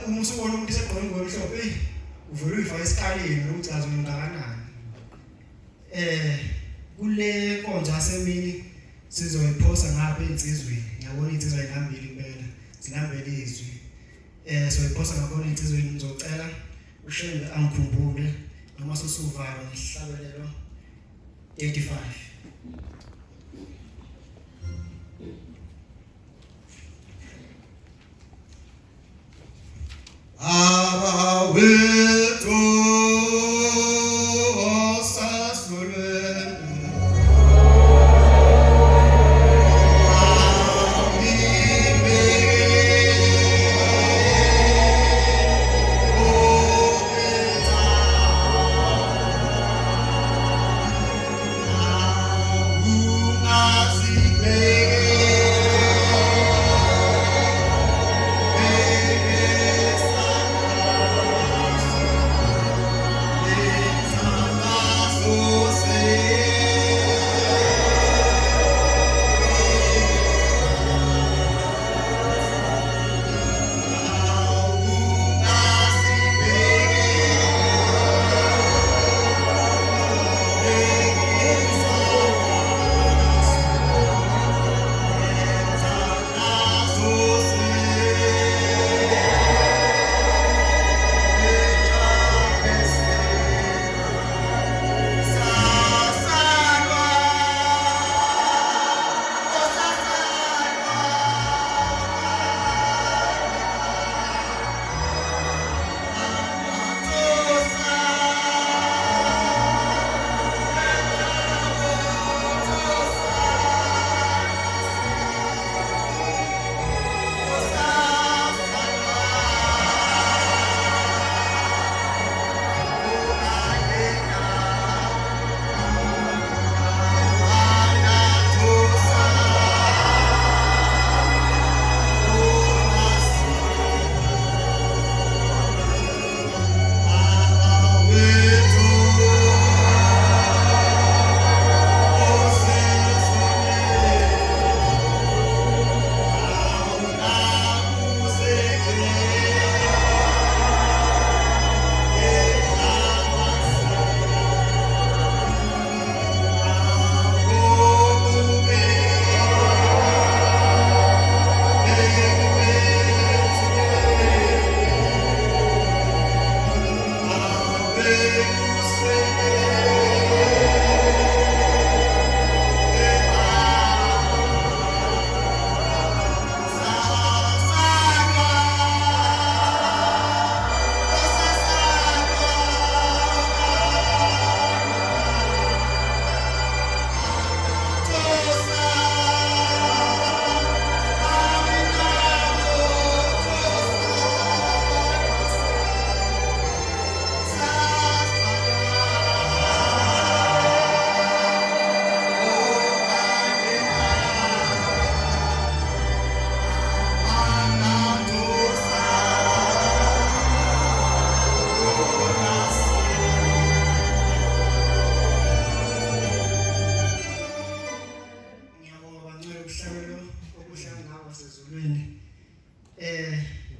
uma usubona umuntu eseqhona ingubo emhlophe uvela uyifaka esikaleni ukuthi azongakanani. Kule nkonzo yasemini sizoyiphosa ngapha insizweni. Ngiyabona insizwa inambili impela. Zinambele izwi. Soyiphosa ngabona insizweni ngizocela ushenge angikhumbule noma sosuvalo nesihlabelelo 85.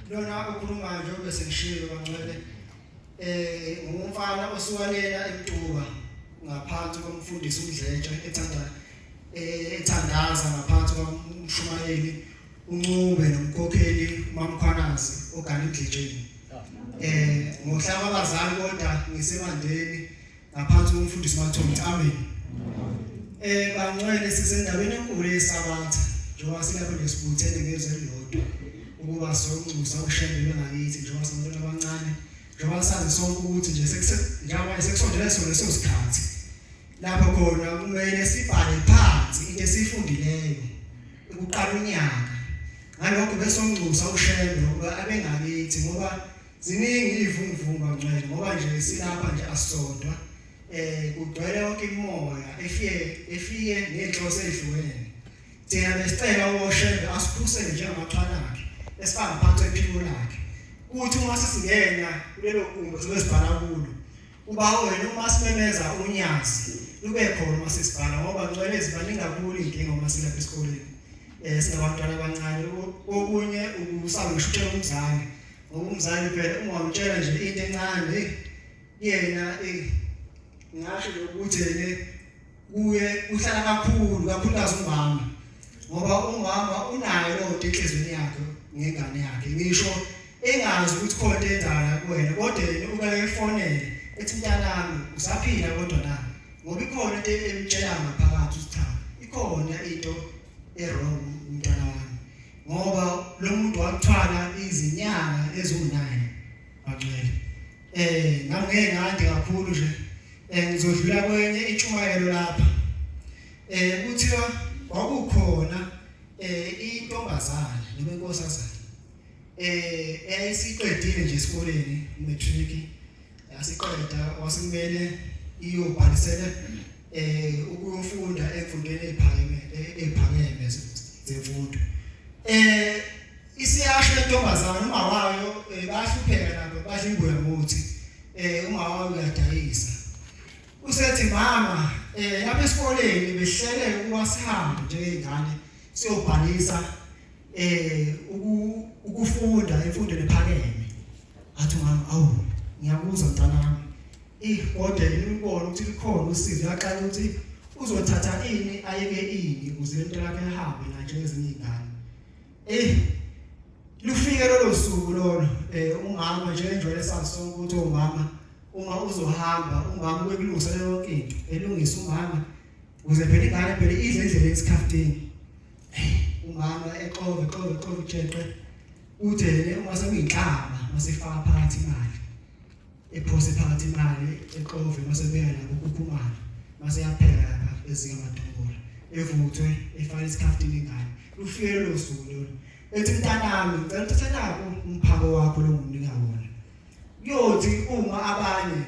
Lona okhuluma nje bese ngishilo kancane ngumfana osukalela eMtuba ngaphansi komfundisi uMdletshe ethandaza ngaphansi komshumayeli uNcube nomkhokheli uMamkhwanazi ogana eMdletsheni. Ngohlaba abazali kodwa ngisemandeni ngaphansi komfundisi Mathombe. Amen. Bangcwele sisendaweni enkulu yeSabatha njengoba silapho nesibuthene ngezwe elilodwa ukuba soncusa ushembele ngakithi njengoba singabantwana abancane njengoba sazi sonke ukuthi nje njengoba sekusondele sona leso sikhathi lapho khona kumele sibhale phansi into esifundileyo ukuqala unyaka ngalokho bese soncusa ushembele ukuba abengakithi ngoba ziningi ivumvumba ngcwele ngoba nje silapha nje asisodwa kugcwele yonke imoya efike nenhloso ezihlukene. Thina besicela uShembe asiphusele njengamaxhanakhe esifaka phansi ephiko lakhe kuthi uma sisingena kulelo gumbo sibesibhala kulo uba wena uma simemeza unyazi lube khona uma sisibhala ngoba ngcwele ezibaningi kakhulu inkinga uma silapha esikoleni sinabantwana abancane okunye usaba ngishuthela umzane ngoba umzali phela ungawutshela nje into encane yena ngasho ukuthi kuye uhlala kakhulukazi umama ngoba umama unayo lo inhlizweni yakhe ngengane yakhe ngisho engazi ukuthi khona endala kuwena kodwa yena uke efonele ethi mntanami usaphila kodwa na ngoba ikhona into emtshela ngaphakathi ukuthi cha ikhona into errong umntwana wami ngoba lo muntu wakuthwala izinyanga ezu9 bangcwele nami ngeke ngade kakhulu nje ngizodlula kwenye intshumayelo lapha kuthiwa kwakukhona intombazana noma inkosazana eyayisiqedile nje esikoleni matric yasiqeda wasimele iyobhalisela ukufunda emfundweni ephakeme zemfundo isiyasho intombazana uma wayo bahlupheka nabo bahlimbuya ngokuthi uma wayo uyadayisa usethi mama lapha esikoleni behlele ukuba sihambe njengezingane siyobhalisa ukufunda emfundweni ephakeme athi mama awu ngiyakuzwa mntanami kodwa inibona ukuthi likhona usizo yaqala ukuthi uzothatha ini ayeke ini ukuze into lakhe ihambe nje ezinye izingane lufike lolo suku lolo umama nje enjwele sasonke ukuthi umama uma uzohamba umama ubekulungisa yonke into elungisa umama uze phela ingane phela idle indlela esikhaftini umama eqove jeqe uthele uma sekuyinhlaba masifaka phakathi imali ephose phakathi imali eqove masebeka lapho kuphumala mase yaphela lapha ezingamadombolo evuthwe efaka isikhaftini ingane ufike lo suku lolo ethi mntanami ngicela uthathe lapho umphako wakho lo ngumnika wona kuyothi uma abanye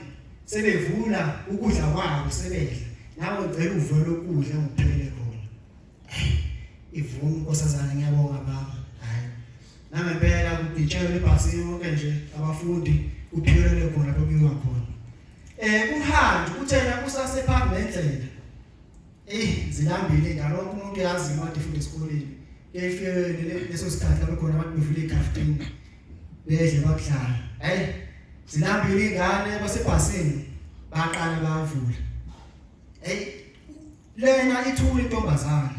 sebevula ukudla kwabo sebedla nawe ngicela uvele ukudla ngiphelele khona ivume inkosazana ngiyabonga mama hayi nangempela kuditshele ebhasini wonke nje abafundi uphelele khona lapho kuyiwa khona kuhanjwe kuthena usasephambi nendlela zilambile ngalokho umuntu yazi manje efunda esikoleni efike leso sikhathi lapho khona abantu bevula ikhafetini bedle bakudlala zilambile ingane basebhasini baqala bavula lena ithula intombazana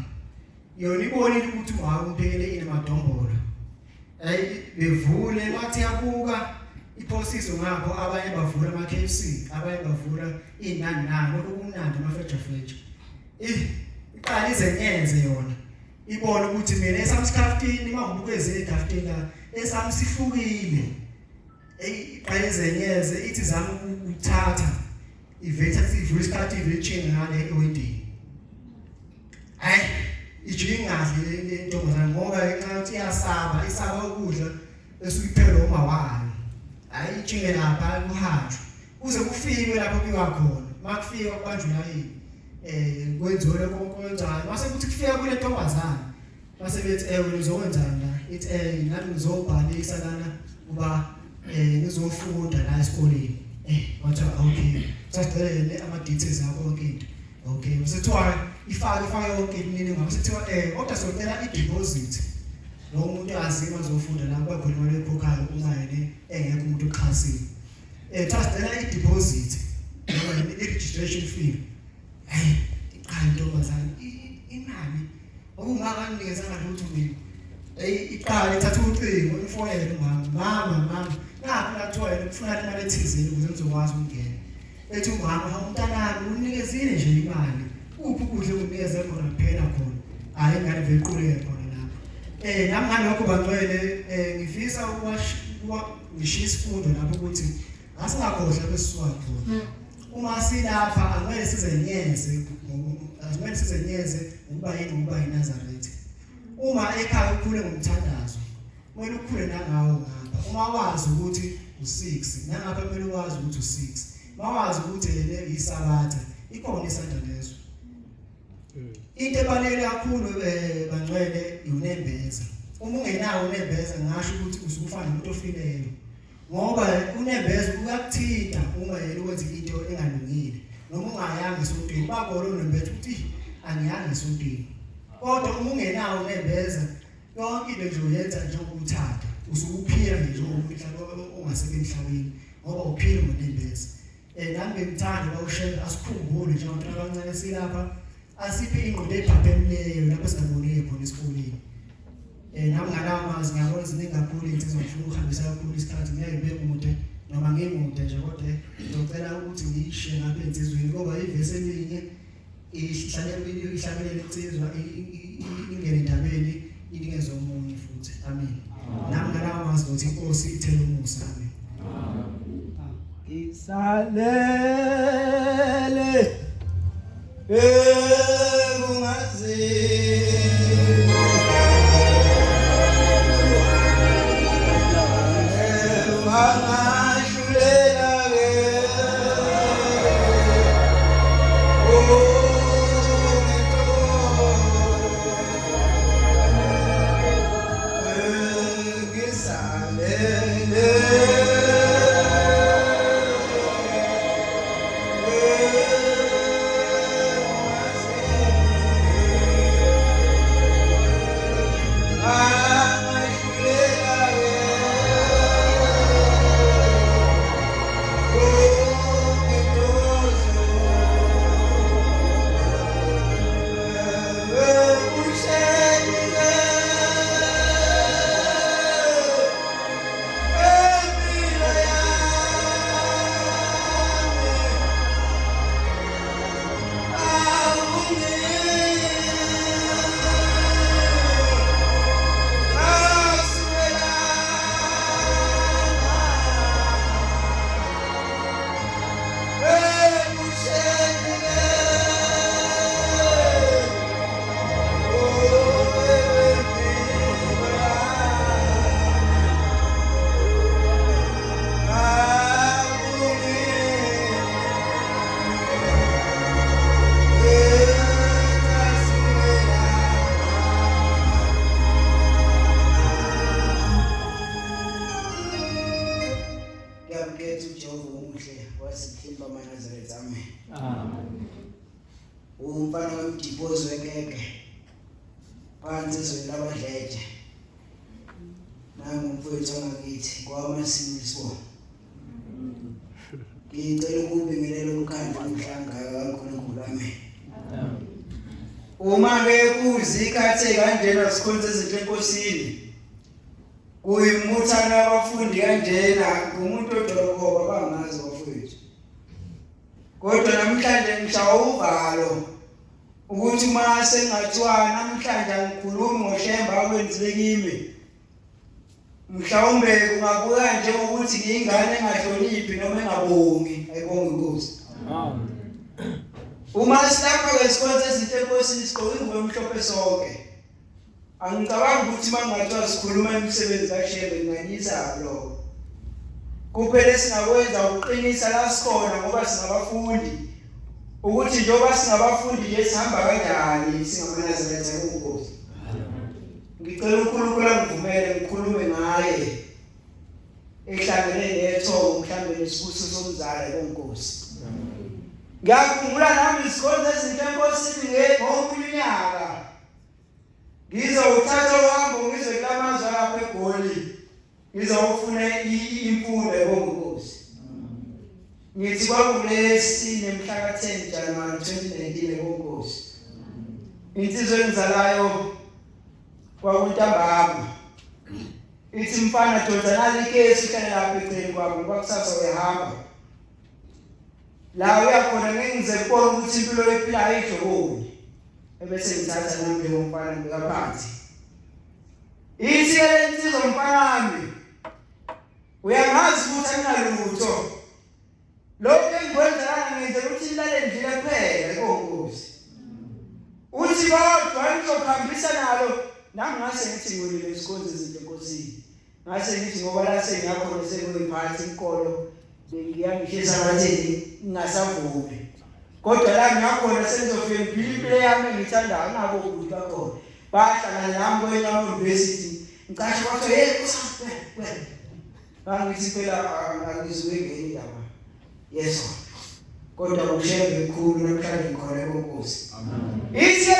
yona ibonile ukuthi wawu umphekele inamadombolo bevule bathi yabuka iphosiso ngapho abanye bavula ama KFC abanye bavula inani lokho kumnandi amafeja iqala izenyenze yona ibona ukuthi mina esamsikhaftini mangibukeze ikhaftini la esamsihlukile iqala izenyeze ithi zama ukuthatha ivetha ivula isikhathi ivethe ngale ewendini ijingazi le ntombazana ngoba encathi isaba ukudla esuyiphela uma wayo ijinge lapha kuhanjwe kuze kufike lapho kuyiwa khona makufika kubanjwe yini kwenziwe lokho kwenzayo mase kuthi kufika kule ntombazana mase bethi nizowenzani la ithi nami ngizobhalisa lana kuba ngizofunda la esikoleni wathi okay sasicela ama details akho konke into okay msethiwa ifake yonke imininingwane msethiwa kodwa socela i-deposit lo muntu azima azofunda la kuba khona imali ekhokhayo uma yena engekho umuntu oxhasile sasicela i-deposit noma i-registration fee iqala intombazana imali okungakanginikeza ngalutho mina iqala ithatha ucingo ifonele mama naphi la kuthiwa yena kufuna imali ethizeni ukuze ngizokwazi ukungena ethi umama umntanami unikezile nje imali uphi ukudla ukunikeze khona kuphela khona hayi ingane vele iquleke khona lapho nami ngalokho bangcwele ngifisa ngishiya isifundo lapho ukuthi asingakhohlwa besisuka khona uma silapha angeke sizenyeze ukuba yiNazaretha uma ekhaya ukhule ngomthandazo kumele ukhule nangawo ngapha uma wazi ukuthi u6 nangapha kumele wazi ukuthi u6 mawazi ukuthi le isabatha ikhona isandla lezo into ebaluleke kakhulu bangcwele unembeza uma ungenawo unembeza ngisho ukuthi usufana nomuntu ofileyo ngoba unembeza uyakuthinta uma yena wenza into engalungile noma ungayanga esontweni bakolo unembeza ukuthi angiyanga esontweni kodwa uma ungenawo unembeza yonke into nje uyenza njengokuthanda usuphila nje umhlaba ongasebenzi emhlabeni ngoba uphila ngonembezi nami ngimthanda bawushela asikhumbule nje abantu abancane silapha asiphe ingqondo ephapheleleyo lapho singabonile khona esikoleni nami ngalamazi ngiyabona izinto kakhulu into ezofuna ukuhambisa kakhulu isikhathi ngeke ngibe mude noma ngimude nje kodwa ngicela ukuthi ngiyishe ngabe insizweni ngoba ivesi elinye ihlabelele insizwa ingene endabeni inikeze omunye futhi amen nami ngalamazi ukuthi inkosi ithele umusa amen isalele kungazi umfana wemdipozo wekeke phansi ezweni labadlete nangumfowethu wangakithi kwamasimiso ngicela ukubingelela umkhandlu omhlangayo kaNkulunkulu amen uma ke kuzikhathe kanjena sikhonze izinto enkosini kuyimbuthano yabafundi kanjena umuntu odolokoba bangazi bafowethu kodwa namhlanje ngishaya uvalo ukuthi mase ngathiwa namhlanje angikhulumi ngoshemba akwenzile kimi mhlawumbe kungabuya nje ukuthi ngiyingane engahloniphi noma engabongi ayibonge inkosi uma silapha kwesikhonze izinto enkosini sigqoke ingubo emhlophe sonke angicabanga ukuthi mangathiwa sikhuluma imisebenzi kaShembe nganyisa lo kuphela singakwenza ukuqinisa la sikhona ngoba singabafundi ukuthi njengoba singabafundi nje sihamba kanjani singamanazarete kuNkosi ngicela uNkulunkulu angivumele ngikhulume ngaye ehlangene nethobo mhlambe nesibusiso somzala kuNkosi ngiyakhumbula nami isikhonze izinto enkosini ngomnyaka ngizowuthatha uhambo ngizwe kulamazwe lapha eGoli ngizawufuna imfundo yobunkosi ngithi kwakulesine mhla ka-10 January 2019 ebunkosi insizwe engizalayo kwakuntambama ithi mfana doda nali ikesi uhlale lapha eceleni kwakho kwakusasa uyahamba la uyakhona ngengize kubona ukuthi impilo ephilayo idlokoni ebese ngithatha nami lo mfana ngikaphansi ithi le insizwa mfana wami uyangazi ukuthi anginalutho lokho engikwenzelana ngenzela ukuthi ilale endlile kuphela enkosi uthi kodwa ngizokhambisa nalo nami ngase ngithi ngolile isikhonze izinto enkosini ngase ngithi ngoba la sengiyakhona sekuyiphathi inkolo ngiyangishisa ngathi ngingasavumi kodwa la ngiyakhona sengizofika impilo yami engithandayo ngabo ukuthi bakhona bahlangana nami kwenye university ngicashe kwathi hey bangithi phela angizwe ngeni indaba yeso kodwa ukushebe ekhulu namhlanje ngikhona enkosi amen ithi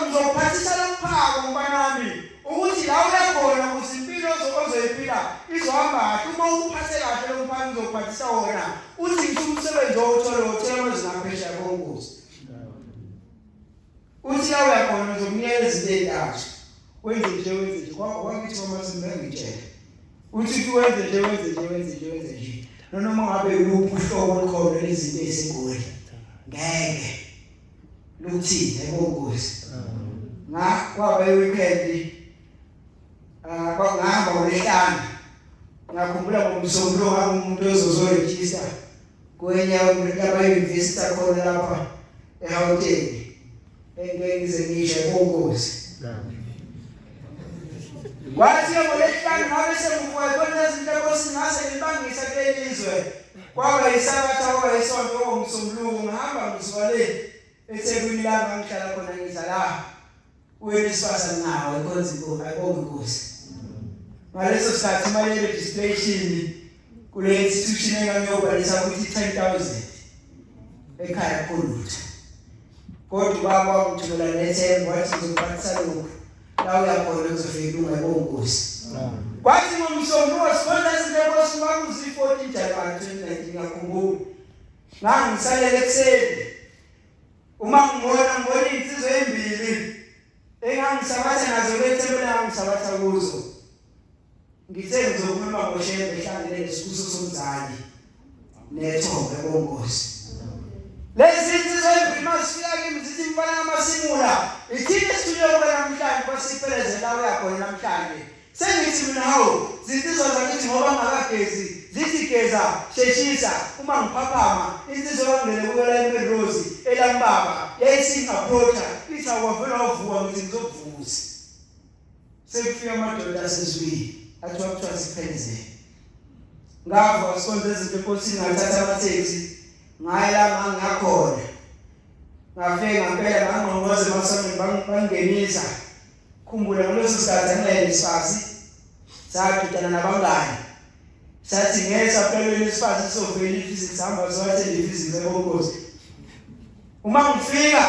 ngizophathisa lophako mfana wami ukuthi la uyakhona kuzimpilo ozoyiphila izohamba uma uphathe kahle lo mphakathi uzophathisa wona uthi ngisho umsebenzi othola amazinga aphesheya kongozi uthi la uyakhona uzomnikeza izinto ezintathu wenze nje kwakuthi mama ngitshela uthi wenze nje noma ngabe uluphi uhlobo olukhona lezinto ezisenkulu ngeke luthini kongozi kwaba weekend kwangihamba ngolesihlanu ngakhumbula ngomsombuluko umuntu ozozoregister kwenye yaba-university akhona lapha eGauteng engeke ngisho kongozi kwathi ngolesihlanu ngabe sengivuka khona izinto ekosingase ngibangisa kuleli lizwe kwaba yisabatha kwaba yisonto ngomsombuluko ngihamba ngisuka le eThekwini la ngihlala khona ngizala uwelisifazane nawe kongozi ngaleso sikhathi imali ye-registration kule institution engangiyobhalisa ukuthi 10,000 ekhaya khulutho kodwa baba ngithula nethemba wathi ngizophathisa lokhu la uyakhona uzofika ungayibongozi kwathi ngomsombuluko sibona izinto enkosi bakuzi-14 January 2019 ngakhumbula ngangisalele ekuseni uma ngibona insizwa embili engangisabatha nazo lethebela ngangisabatha kuzo ngithe ngizokhuluma ngoShembe ehlangene nesibuso somzali nethombe kongozi lezi insizwa embili masifika kimi zithi mfana amasimula ithini esithunywe kuwe namhlanje kwasipheleze la uyakhona namhlanje sengithi mina hawu zinsizwa zakithi ngoba ngakagezi zithi geza sheshisa uma ngiphaphama insizwa yangene kuwela eMelrose elambaba yayisingaphotha ithi akwavela wavuka ngithi ngizokuvuza sekufika amadoda asezwini athiwa sipheleze ngava sikonze izinto enkosini ngathatha amatheksi ngaya la ngangiyakhona ngafika ngempela ngangqonqoze emasonweni bangingenisa khumbula ngaleso sikhathi anginesifasi sagidana nabangani sathi ngeza phela isifasi sovela physics hamba sowathi physics ekongozi uma ngifika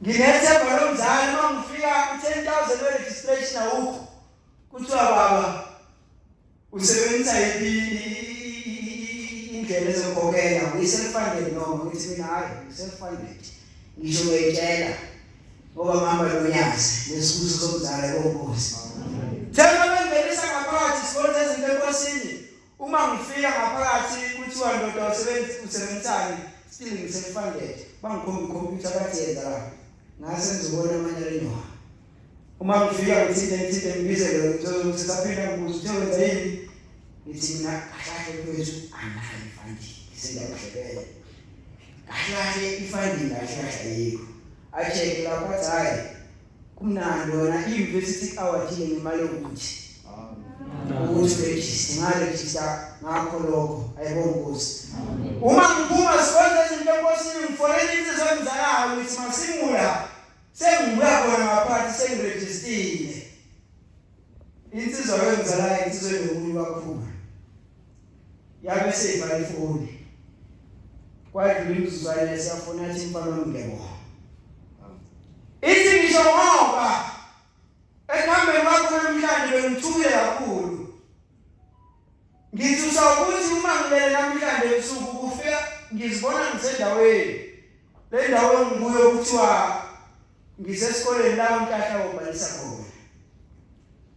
nginethemba lomzali uma ngifika 10,000 registration awukho kuthiwa baba usebenzisa indlela ezokhokhela uyi-self-funded noma ngithi mina hayi uyi-self-funded ngisho ngiyitshela ngoba ngihamba nonyazi lesibuso somzala ekongozi themba bengenisa ngaphakathi sibona izinto enkosini uma ngifika ngaphakathi kuthiwa ndoda usebenzisani still ngi-self-funded bangikhomba ikhompyutha bathi yenza la ngase ngizobona amanye lenywa uma ngifika ngithinte ngibizele ngizothi saphinda ngibuza ukuthi wenza yini ngithi mina kahle kwethu anayo ifunding ngisengakuhlebele kahle ifunding kahle yikho acheke lapha athi hayi kumnandi wona i-university award ngemali yokuthi ukuthi register ngaregister ngakho lokho ayibongozi uma ngiphuma sibona izinto enkosini ngifonela insizwa emzalayo ngithi masimula sengibuya khona ngaphathi sengirejistile insizwa yomzalayo insizwa enomulu kakhulu yabe seyivala ifoni kwadlula imizuzwana siyafona athi mfana wamngebo ithi ngisho ngoba ekuhambeni kwakho namhlanje bengithukile kakhulu ngithi usawukuthi uma ngilele namhlanje ebusuku kufika ngizibona ngisendaweni le ndawo engikuyo kuthiwa ngisesikoleni la uNtahla obhalisa khona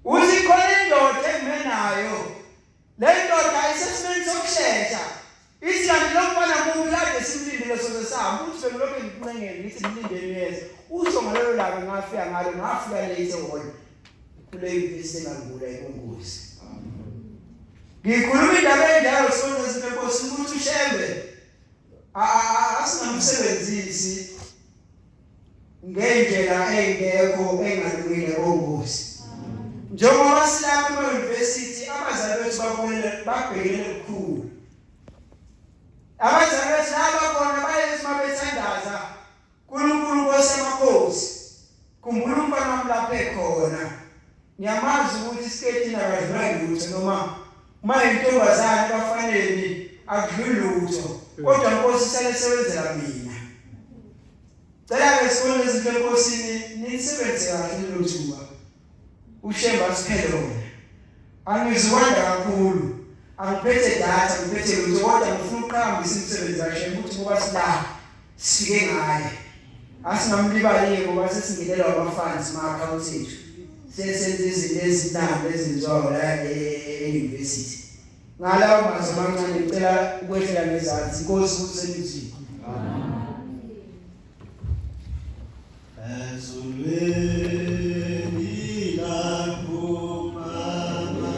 uthi khona indoda engimenayo le ndoda ayisesimeni sokushesha ithi kanti lo mfana mubi kade simlindile soze sahamba uthi bengilokhu ngiqhubekele ngithi mlindeni yeze usho ngalelo langa ngafika ngalo ngafika late ehona kule university engangivula ekongozi ngikhuluma indaba enjalo sonke izinto enkosini ukuthi uShembe asingamsebenzisi ngendlela engekho engalungile kongozi njengoba silapha e-university abazali bethu babhekele kukhulu abazali bethu nabakhona bayethi mabethandaza kuNkulunkulu osemakhosi khumbula umfana wami lapha ekhona ngiyamazi ukuthi isiketi akadlula lutho noma uma intombazane bafanele akudluli lutho kodwa inkosi isebenzela mina cela-ke sibone izinto enkosini niyisebenze kahle lelo thuba uShembe asiphele wona Angiziwanda kakhulu. Angiphethe data, ngiphethe lutho kodwa ngifuna ukuqhakambisa imisebenzi yakhe ukuthi kuba sila sifike ngaye. Asingamlibali ngoba sesingenelwa ama-funds ma-account ethu. Sesenze izinto ezinambi ezenziwayo la e-university. Ngalawo mazwi amancane ngicela ukwehlela ngezansi. Inkosi kusemizini. Ezulwini lapho mama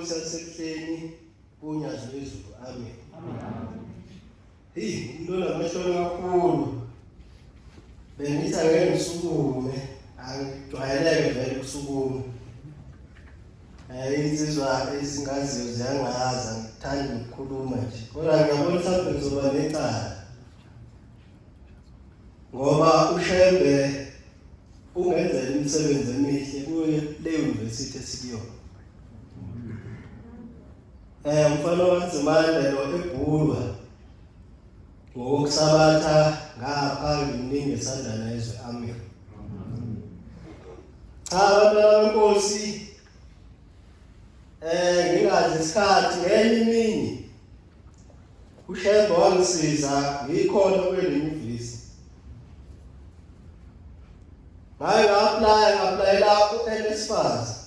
sasekuhleni unyazo lwezulu. Amen. Hey, umuntu amashona kakhulu. Bengithi ngeke ngisukume, angijwayeleke vele ukusukuma. Insizwa ezingaziyo ziyangaza, ngithanda ukukhuluma nje. Kodwa ngiyabona mhlawumbe ngizoba necala. Ngoba uShembe ungenzela imisebenzi emihle kuyo le university esikuyona. Mfana waNzimande lo eBhulwa ngokusabatha ngapha nginingi esandana ezwe. Amen. Abantwana benkosi ngingazi isikhathi ngenye imini uShembe wangisiza ngikhona kwenyuvesi. Ngaplayela uNSFAS.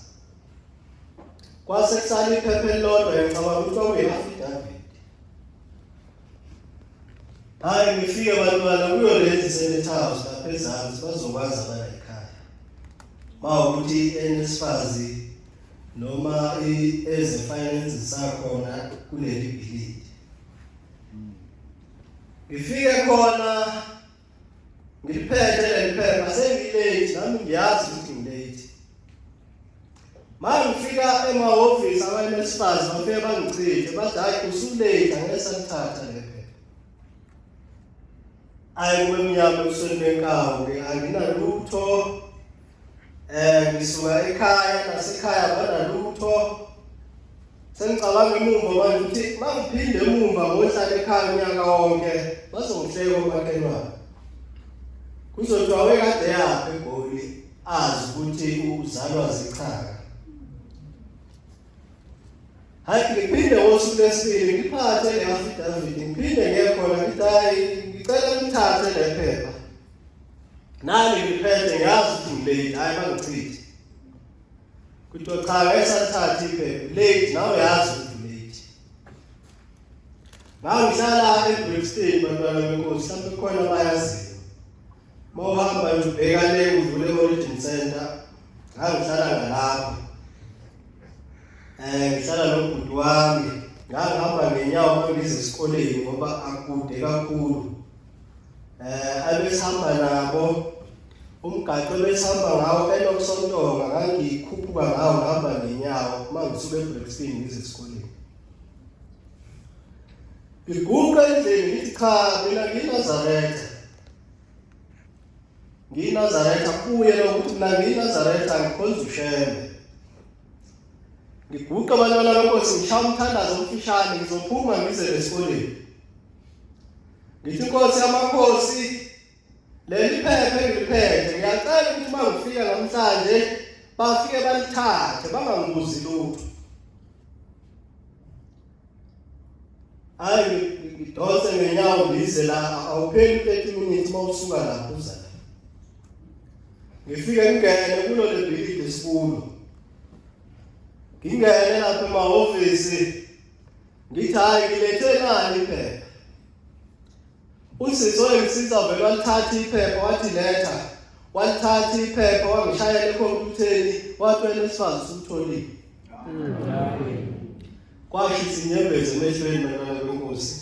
Kwase kusala iphepha elilodwa ngicabanga ukuthi kwakuyi-affidavit. Hayi ngifike bantwana kuyo lezi Senate House lapha ezansi bazokwazi abala ekhaya. Mawukuthi iNSFAS noma eze-finance sakhona kuleli bhilidi. Ngifike khona ngiliphethe leli phepha sengilate nami ngiyazi ukuthi ngilate. Mangifika emahhovisi abaNSFAS bafike bangichithe bathi hayi usulate angeke salithatha le phepha. Ayi kwemnyama usweni benkawu anginalutho. Ngisuka ekhaya nasekhaya banalutho. sengicabanga emuva manje ukuthi mangiphinde emuva ngohlala ekhaya unyaka wonke bazongihleka omakhelwane. Kuzothiwa wekade yapha eGoli azi ukuthi uzalwa zichaka. Hayi ngiphinde ngosuku lesibili ngiphathe le affidavit ngiphinde ngekhona ngithi hayi ngicela ngithathe le phepha. Nani ngiphethe ngazi ukuthi ngilate hayi bangichithe. Kuthiwa cha esathatha iphepha late nawe yazi ukuthi late. Ngihlala eBrixton bantwana benkosi mhlawumbe khona bayaziyo. Mawuhamba nje ubheka le udlule eMorrison Center ngihlala ngalapho. Ngihlala nobhuti wami ngahamba ngenyawo ngize esikoleni ngoba akude kakhulu. Abesihamba nabo umgaqo besihamba ngawo eNokusontonga ngangikhuphuka ngawo ngihamba ngenyawo mangisuka eBrixton ngize esikoleni. Ngiguqa endlini ngithi cha mina ngiNazaretha kuye lokuthi mina ngiNazaretha ngikhonza uShembe. Ngiguqa abantwana benkosi ngishaya umthandazo omfishane ngizophuma ngize esikoleni. Ngithi inkosi yamakhosi leli phepha engiliphethe ngiyacela ukuthi mangifika namhlanje bafike balithathe bangangibuzi lutho. Hayi ngidonse ngenyawo ngize la awupheli 30 minutes mawusuka lapho uza. Ngifike ngingene kulo le building esikhulu. Ngingene lapha emahhovisi ngithi hayi ngilethe nani iphepha. Usisi ngisiza vele walithatha iphepha wathi letha. Walithatha iphepha wangishayela ekhompyutheni wathwele isifazi sumtholile. Kwashisa inyembezi emehlweni bantwana benkosi.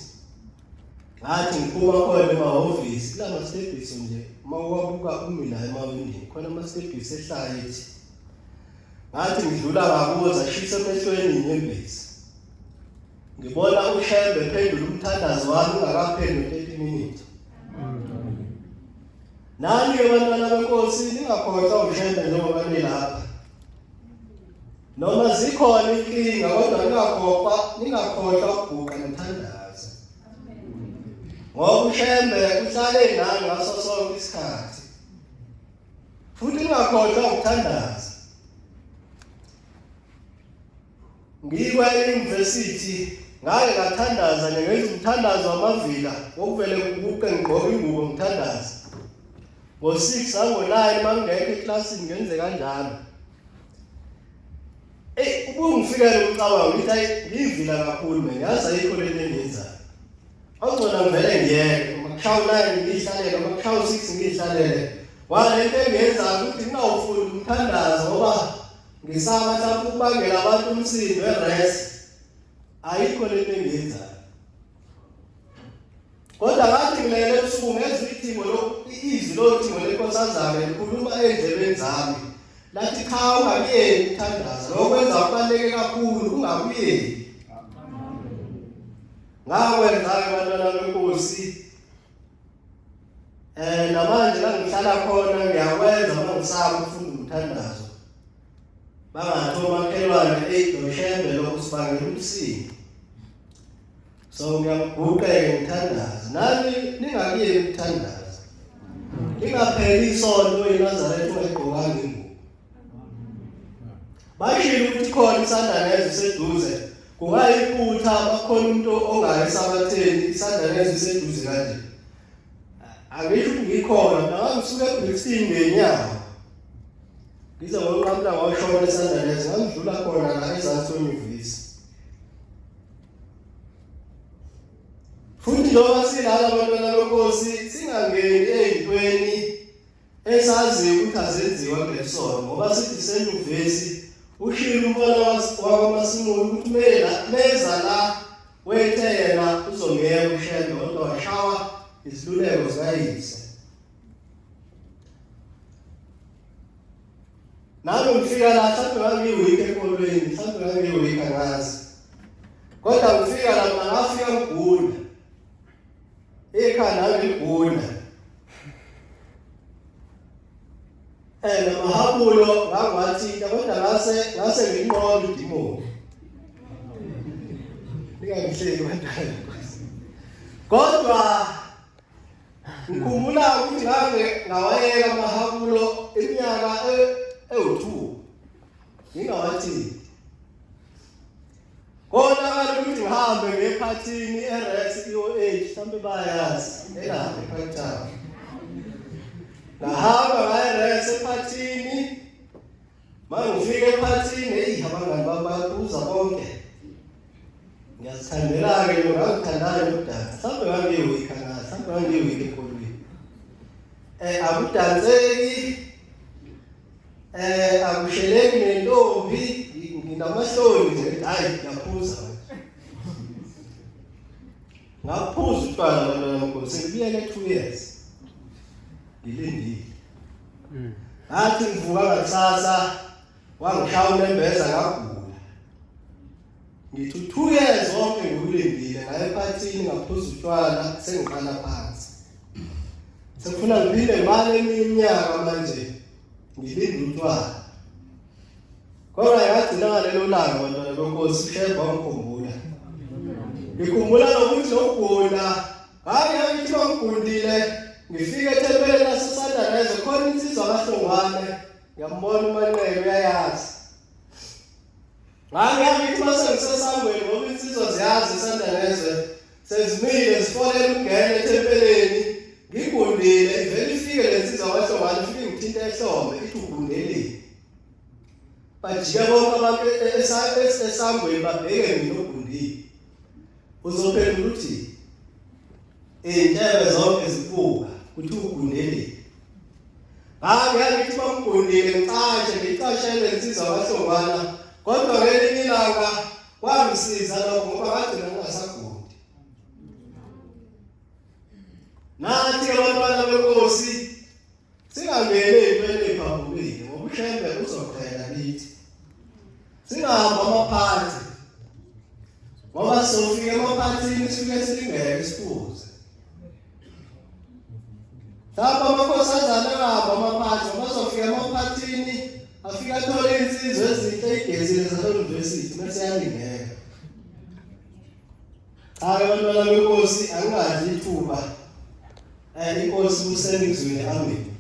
Ngathi ngiphuma khona emahhovisi kula mastebhisi nje mawuwabuka umila emawindini khona amastebhisi ehlayithi. Ngathi ngidlula ngakuwo zashisa emehlweni inyembezi. Ngibona uShembe ephendula umthandazo wami ungakapheli 30 minutes. Nani abantwana benkosi ningakhohlwa uShembe njengoba nilapha. Noma zikhona inkinga kodwa ningakhohlwa ukubhuqa nomthandazo. Ngoba uShembe uhlale nani ngaso sonke isikhathi. Futhi ningakhohlwa ukuthandaza. Ngikwa e-university ngake ngathandaza ngenza umthandazo wamavila wokuvele kubuke ngigqoke ingubo ngithandaza. Ngo6 sango9 mangekho eklasini ngenze kanjalo. Ubungifika lokucabanga ukuthi hayi ngivila kakhulu mina yazi ayikho lento engenzayo. Awungcona ngivele ngiyeke makushawu9 ngihlalele makushawu6 ngihlalele. Walento engenzayo ukuthi ngingawufuni umthandazo ngoba ngisaba mhlawumbe ukubangela abantu umsindo erest. Ayikho lento engenzayo. Kodwa ngathi ngilele ebusuku ngezwe ithimo izwi lothimo lenkosazana likhuluma endlebeni zami. Lathi cha ungakuyeki ukuthandaza lokwenza kubaleke kakhulu ungakuyeki. Ngakwenza-ke abantwana benkosi. Namanje la ngihlala khona ngiyakwenza mangisaba ukufunda umthandazo. Bangathi omakhelwane noShembe lokho sibangela umsindo. So ngiyakubhuqa-ke ngithandaza. Nani ningakuyeki ukuthandaza. Ningapheli isonto eNazaretha ungayigqokanga ingubo. Bashilo ukuthi khona isandanezo seduze. Kungayiphutha bakhona umuntu ongayisabatheni isandanezo seduze kanje. Angisho ukuthi ngikhona ngisuka eBrixton ngenyawo. Ngize ngoqhamla ngawashona esandanezo ngidlula khona la eZansi University. Futhi njengoba silala abantwana benkosi singangeni ezintweni esaziyo ukuthi azenziwa ngesonto ngoba sithi senyuvesi ushilo umfana wakwaMasimoni ukuthi meza la wethe yena uzongeka uShembe kodwa washawa iziluleko zikayise. Nami ngifika la mhlawumbe ngangiyi-week ekolweni mhlawumbe ngangiyi-week angazi. Kodwa ngifika la ngafika ngigula. Ekhaya ngangigula. Namahabulo ngangwathika kodwa ngase nginqoba idimoni. Ngingahleki bantwana. Kodwa ngikhumbula ukuthi ngawayeka amahabulo eminyaka ewu2 ngingawathi kodwa ukuthi ngihambe ngephathini eRex EOH mhlawumbe bayazi elapha ePhakettown ngahamba ngayeRex ephathini mangifika ephathini abangani babuza bonke ngiyazithandela ke ngangithandayo nodata mhlawumbe ngangewiki kana mhlawumbe ngangewiki ekolweni akudanseki akusheleki nentombi nginamahloni nje hayi ngiyaphuza ngaphuza utshwala bantwana bamkhosi ngibiyele 2 years ngilindile ngathi ngivuka ngakusasa wangishawula embeza ngagula ngithi 2 years wonke ngikulindile ngaye ephathini ngaphuza utshwala sengiqala phansi sekufuna ngiphinde ngibale eminye iminyaka manje ngilinde utshwala kodwa yagcina ngalelo langa bantwana benkosi usheba wangikhumbula ngikhumbula nokuthi lokugula hayi ngithi bangigundile ngifike ethempelini laseSandarezo khona insizwa kaHlongwane ngiyambona uManqele uyayazi ngithi mase ngisesangweni ngoba insizwa ziyazi eSandarezo sezimile zifonela ungena ethempelini ngigundile ivele ifike lensizwa kaHlongwane ifike ngithinta ehlombe ithi ugundele bajika bonke abantu esangweni babheke mina ogundile uzophendula uthi intebe zonke zibuka uthi ugundele ngithi bamgundile ngicashele insizwa kaHlongwane kodwa ngelinye ilanga kwangisiza lokho ngoba kade ngingasagundi nathi abantwana benkosi singangene ezintweni ephambukile ngoba ushembe uzoqhela lithi singahamba amaphansi ngoba sofika emaphathini sifike silingeke siphuze lapha amakhosazana ahamba amaphansi ngoba sofika emaphathini afika athola insizwa ezinhle igezile zase-university bese yalingeka cha abantwana benkosi angingadli ithuba inkosi kusengizwini amen.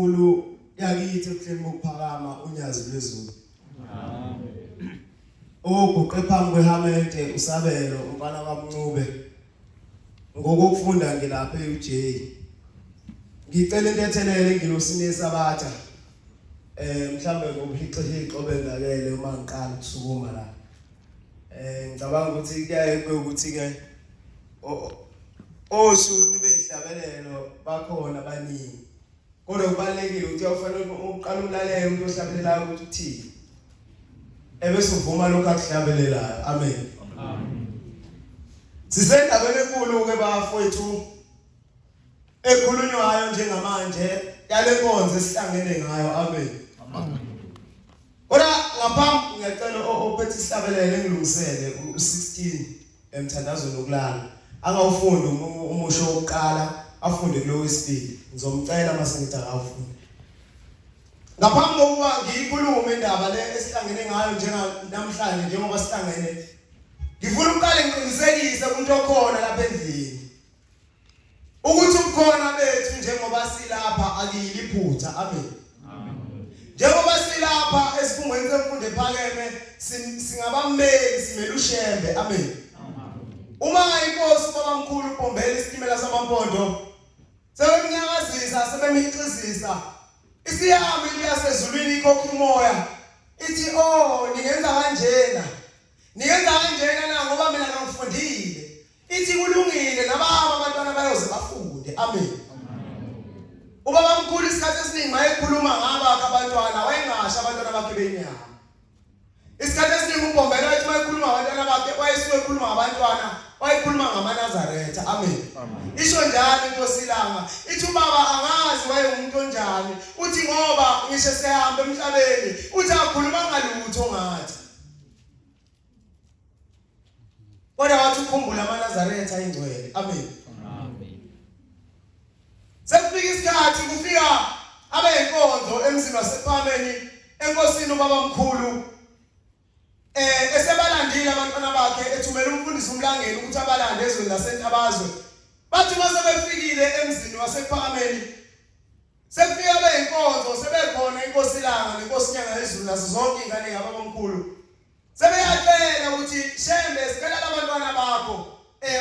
uNkulunkulu yakithi ekuhleni bokuphakama unyazi lwezulu. Amen. Uguqe phambi kwehamete usabelo umfana kaMncube ngokufunda ngilapha eUJ. Ngicela intethelele ngilosini Sabatha. Mhlambe ngobuhixihixo bengakele uma ngiqala ukusukuma la. Ngicabanga ukuthi kuyaye kube ukuthi ke oshuni behlabelelo bakhona baningi. Kodwa kubalekile ukuthi ufanele uqala umlalele umuntu ohlabelelayo ukuthi uthini. Ebese uvuma lokho akuhlabelelayo. Amen. Amen. Sisendabeni enkulu ke bafowethu ekhulunywayo njengamanje yale nkonzo esihlangene ngayo. Amen. Amen. Ora ngaphambi ngiyacela ophethe isihlabelelo engilungisele u16 emthandazo nokulala. Angawufunda umusho wokuqala afunde kulo wesibili. Ngizomcela mase ngithi akafunde. Ngaphambi kokuba ngiyikhuluma indaba le esihlangene ngayo namhlanje njengoba sihlangene, ngifuna ukuqala ngiqinisekise ukuthi okhona lapha endlini ukuthi ukhona bethu njengoba silapha akuyili iphutha. Amen. Njengoba silapha esifungweni semfundo ephakeme singabameli simele ushembe. Amen. Uma inkosi babamkhulu uBombela isitimela samampondo sebemnyakazisa sebemixizisa isiyami liyasezulwini ikhokha umoya ithi ningenza kanjena na ngoba mina ngangifundile ithi kulungile nababa abantwana bayoze bafunde. Amen. Ubaba mkhulu isikhathi esiningi mayekhuluma ngaba abantwana wayengasho abantwana bakhe benyama. Isikhathi esiningi uBombela wathi mayekhuluma abantwana bakhe wayesuke ekhuluma ngabantwana wayekhuluma ngamaNazaretha. Amen. Isho njalo inkosi ilanga ithi ubaba angazi wayeumuntu onjani uthi ngoba ngisho sehamba emhlabeni uthi akhuluma ngalutho ngathi. Kodwa wathi ukhumbula amaNazaretha ayingcwele. Amen. Sekufika isikhathi kufika abayinkonzo emzini wasePhameni enkosini ubaba mkhulu esebalandile abantwana bakhe ethumela umfundisi umlangeni ukuthi abalande ezweni laseNtabazwe. Bathi mase befikile emzini wasePhameni sekufika abayinkonzo sebekhona inkosi ilanga nenkosi inyanga yezulu nazo zonke ingane ngababa mkhulu sebeyacela ukuthi shembe sicela abantwana bakho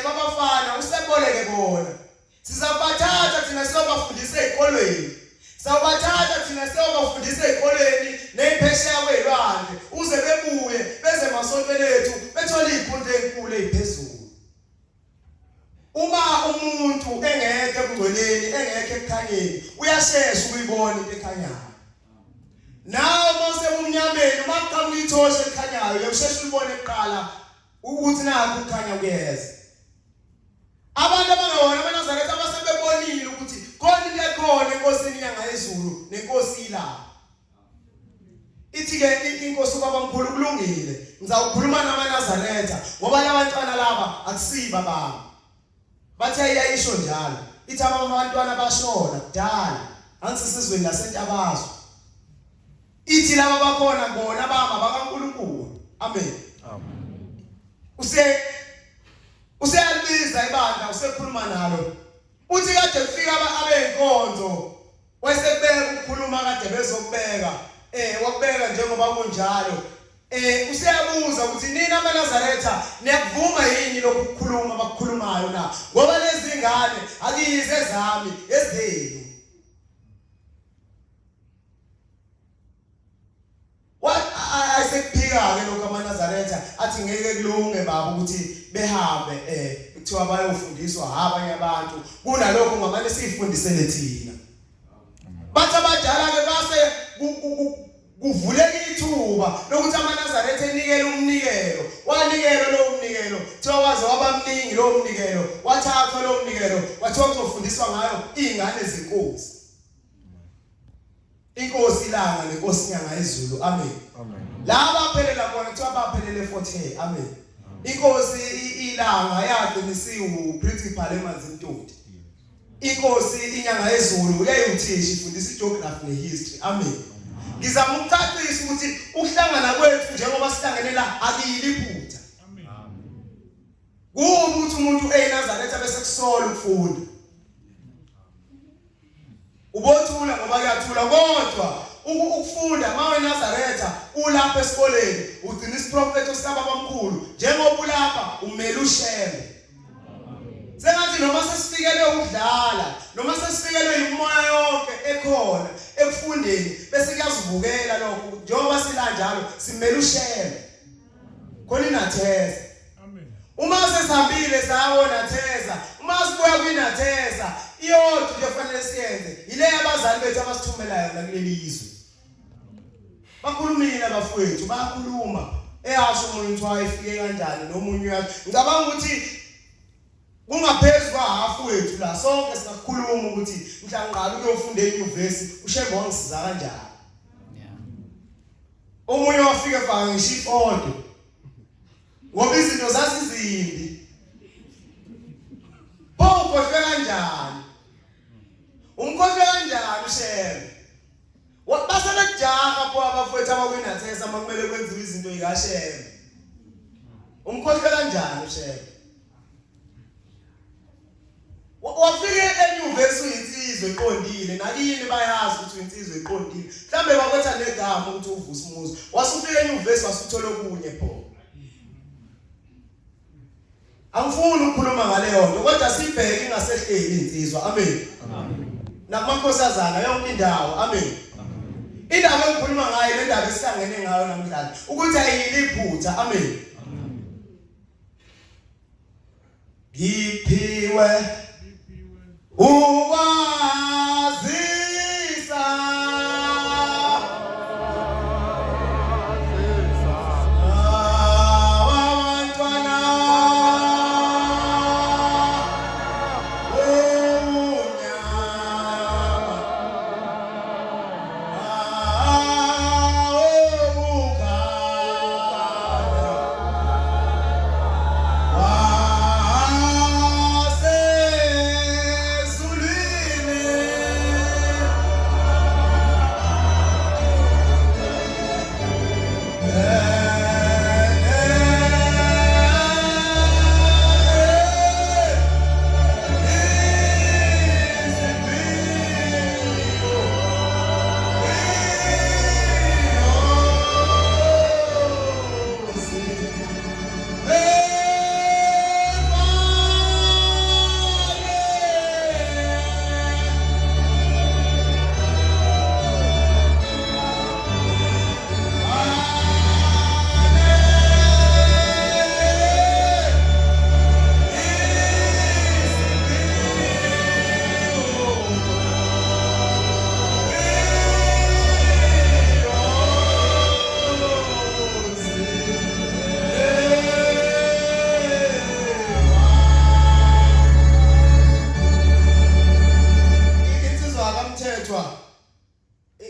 babafana useboleke bona. Sizabathatha thina siyobafundisa ezikolweni. Sawubathatha thina siyobafundisa ezikolweni nephesheya kwelwandle uze bebuye beze emasontweni ethu bethole izifundo ezinkulu eziphezulu. Uma umuntu engeke ekungcweleni engeke ekukhanyeni uyashesha ukuyibona into ekhanyayo. Nawe mase umnyameni maqhamuka ithosha ekhanyayo uyashesha ubone eqala ukuthi nakho ukukhanya kuyeza. Abantu abangewona amaNazaretha abasebebonile ukuthi khona into ekhona enkosini inyanga yezulu nenkosi ilanga. Ithi ke inkosi ubaba mkhulu kulungile ngizawukhuluma namaNazaretha ngoba labantwana laba akusiba baba. Bathe yayisho njalo ithi abantwana bashona kudala angisisizweni laseNtabazwe. Ithi laba bakhona bona baba bakaNkulunkulu. Amen. Useyalibiza ibandla usekhuluma nalo. Uthi kade kufika abeyinkonzo wayesebeka ukukhuluma kade bezokubeka wakubeka njengoba kunjalo. Useyabuza ukuthi nina amaNazaretha niyakuvuma yini lokukhuluma abakukhulumayo na ngoba lezi ngane akiyize zami ezenu. Ayesekuphika-ke lokho amaNazaretha athi ngeke kulunge baba ukuthi behambe kuthiwa bayofundiswa abanye abantu kunalokho ngamane sifundisele thina. Bathi abadala-ke base kuvuleka ithuba lokuthi amaNazaretha enikele umnikelo. Wanikelo lowo mnikelo kuthiwa waze waba mningi lowo mnikelo wathathwa lowo mnikelo wathiwa kuzofundiswa ngayo iy'ngane zenkosi. Inkosi ilanga nenkosi inyanga yezulu. Amen. Laba baphelela khona kuthiwa baphelele 40. Amen. Inkosi ilanga yaqinisiwe uprincipal eManzimtoti. Inkosi inyanga yezulu yayuthishi ifundisa igeography nehistory. Amen. Ngizama ukucacisa ukuthi ukuhlangana kwethu njengoba sihlangene la akuyili iphutha. Amen. Kuba ukuthi umuntu eyiNazaretha bese kusola ukufunda. ubothula ngoba kuyathula kodwa ukufunda mawe Nazaretha ulapha esikoleni ugcina isiprofeto sika babamkhulu njengoba ulapha umele usheme sengathi noma sesifikelwe ukudlala noma sesifikelwe imoya yonke ekhona ekufundeni bese kuyazivukela lokho njengoba silanjalo simele usheme khona inatheza uma sesihambile sawona theza uma sibuya kwinatheza iyodwa nje kufanele siyenze ile yabazali bethu abasithumelayo la kuleli izwe bakhulumile abafowethu bakhuluma eyasho umuntu wayefike kanjani nomunye uyazi ngicabanga ukuthi kungaphezulu kwa half wethu la sonke singakhuluma ukuthi mhla ngiqala ukuyofunda enyuvesi ushembe wangisiza kanjani omunye wafika faka ngishifondo ngoba izinto zasizimbi ukhohlwe kanjani umkhohlwe kanjani ushembe wabasala kujaha kwa abafowethu abakwinathesa makumele kwenziwe izinto ikashembe umkhohlwe kanjani ushembe wafike enyuvesi uyinsizwe eqondile nakini bayazi ukuthi uyinsizwe eqondile mhlambe bakwetha negama ukuthi uVusumuzi wasufika enyuvesi wasuthola okunye pho angifuni ukukhuluma ngaleyo nto kodwa sibheke ingasehleli insizwa amen nakumakhosazana yonke indawo amen indaba engikhuluma ngayo le ndaba esihlangene ngayo namhlanje ukuthi ayiliphutha amen ngiphiwe ukwazisa abantwana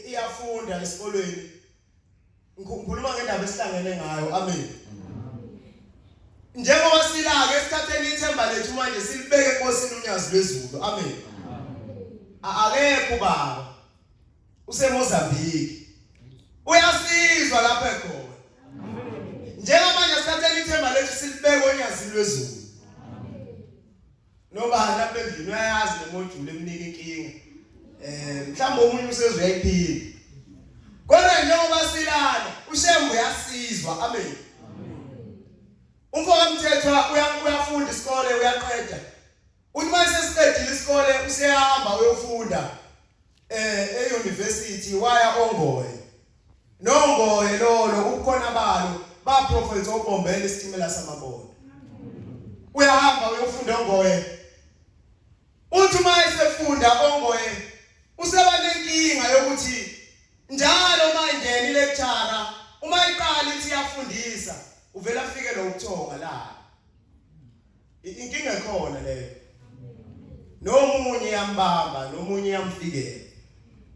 iyafunda esikolweni ngikhuluma ngendaba esihlangene ngayo amen njengoba silake esikhatheni ithemba lethu manje silibeke enkosini unyazi lwezulu amen akekho baba useMozambique uyasizwa lapha ekhona njengoba manje esikhatheni ithemba lethu silibeke unyazi lwezulu nobani lapha endlini uyayazi nemojule eminika inkinga mhlawumbe umuntu usezwe yayiphila kodwa njengoba silana ushembe uyasizwa amen umfowethu mthethwa uyafunda isikole uyaqeda uthi mase siqedile isikole useyahamba uyofunda euniversity waya ongoye nongoye lolo ukukhona balo ba prophet obombele isitimela samabondo uyahamba uyofunda ongoye uthi mayesefunda ongoye useba nenkinga yokuthi njalo manje ni lecturer uma iqala ithi iyafundisa uvela afike lo ukuthonga la inkinga ekhona leyo nomunye yambamba nomunye yamfikela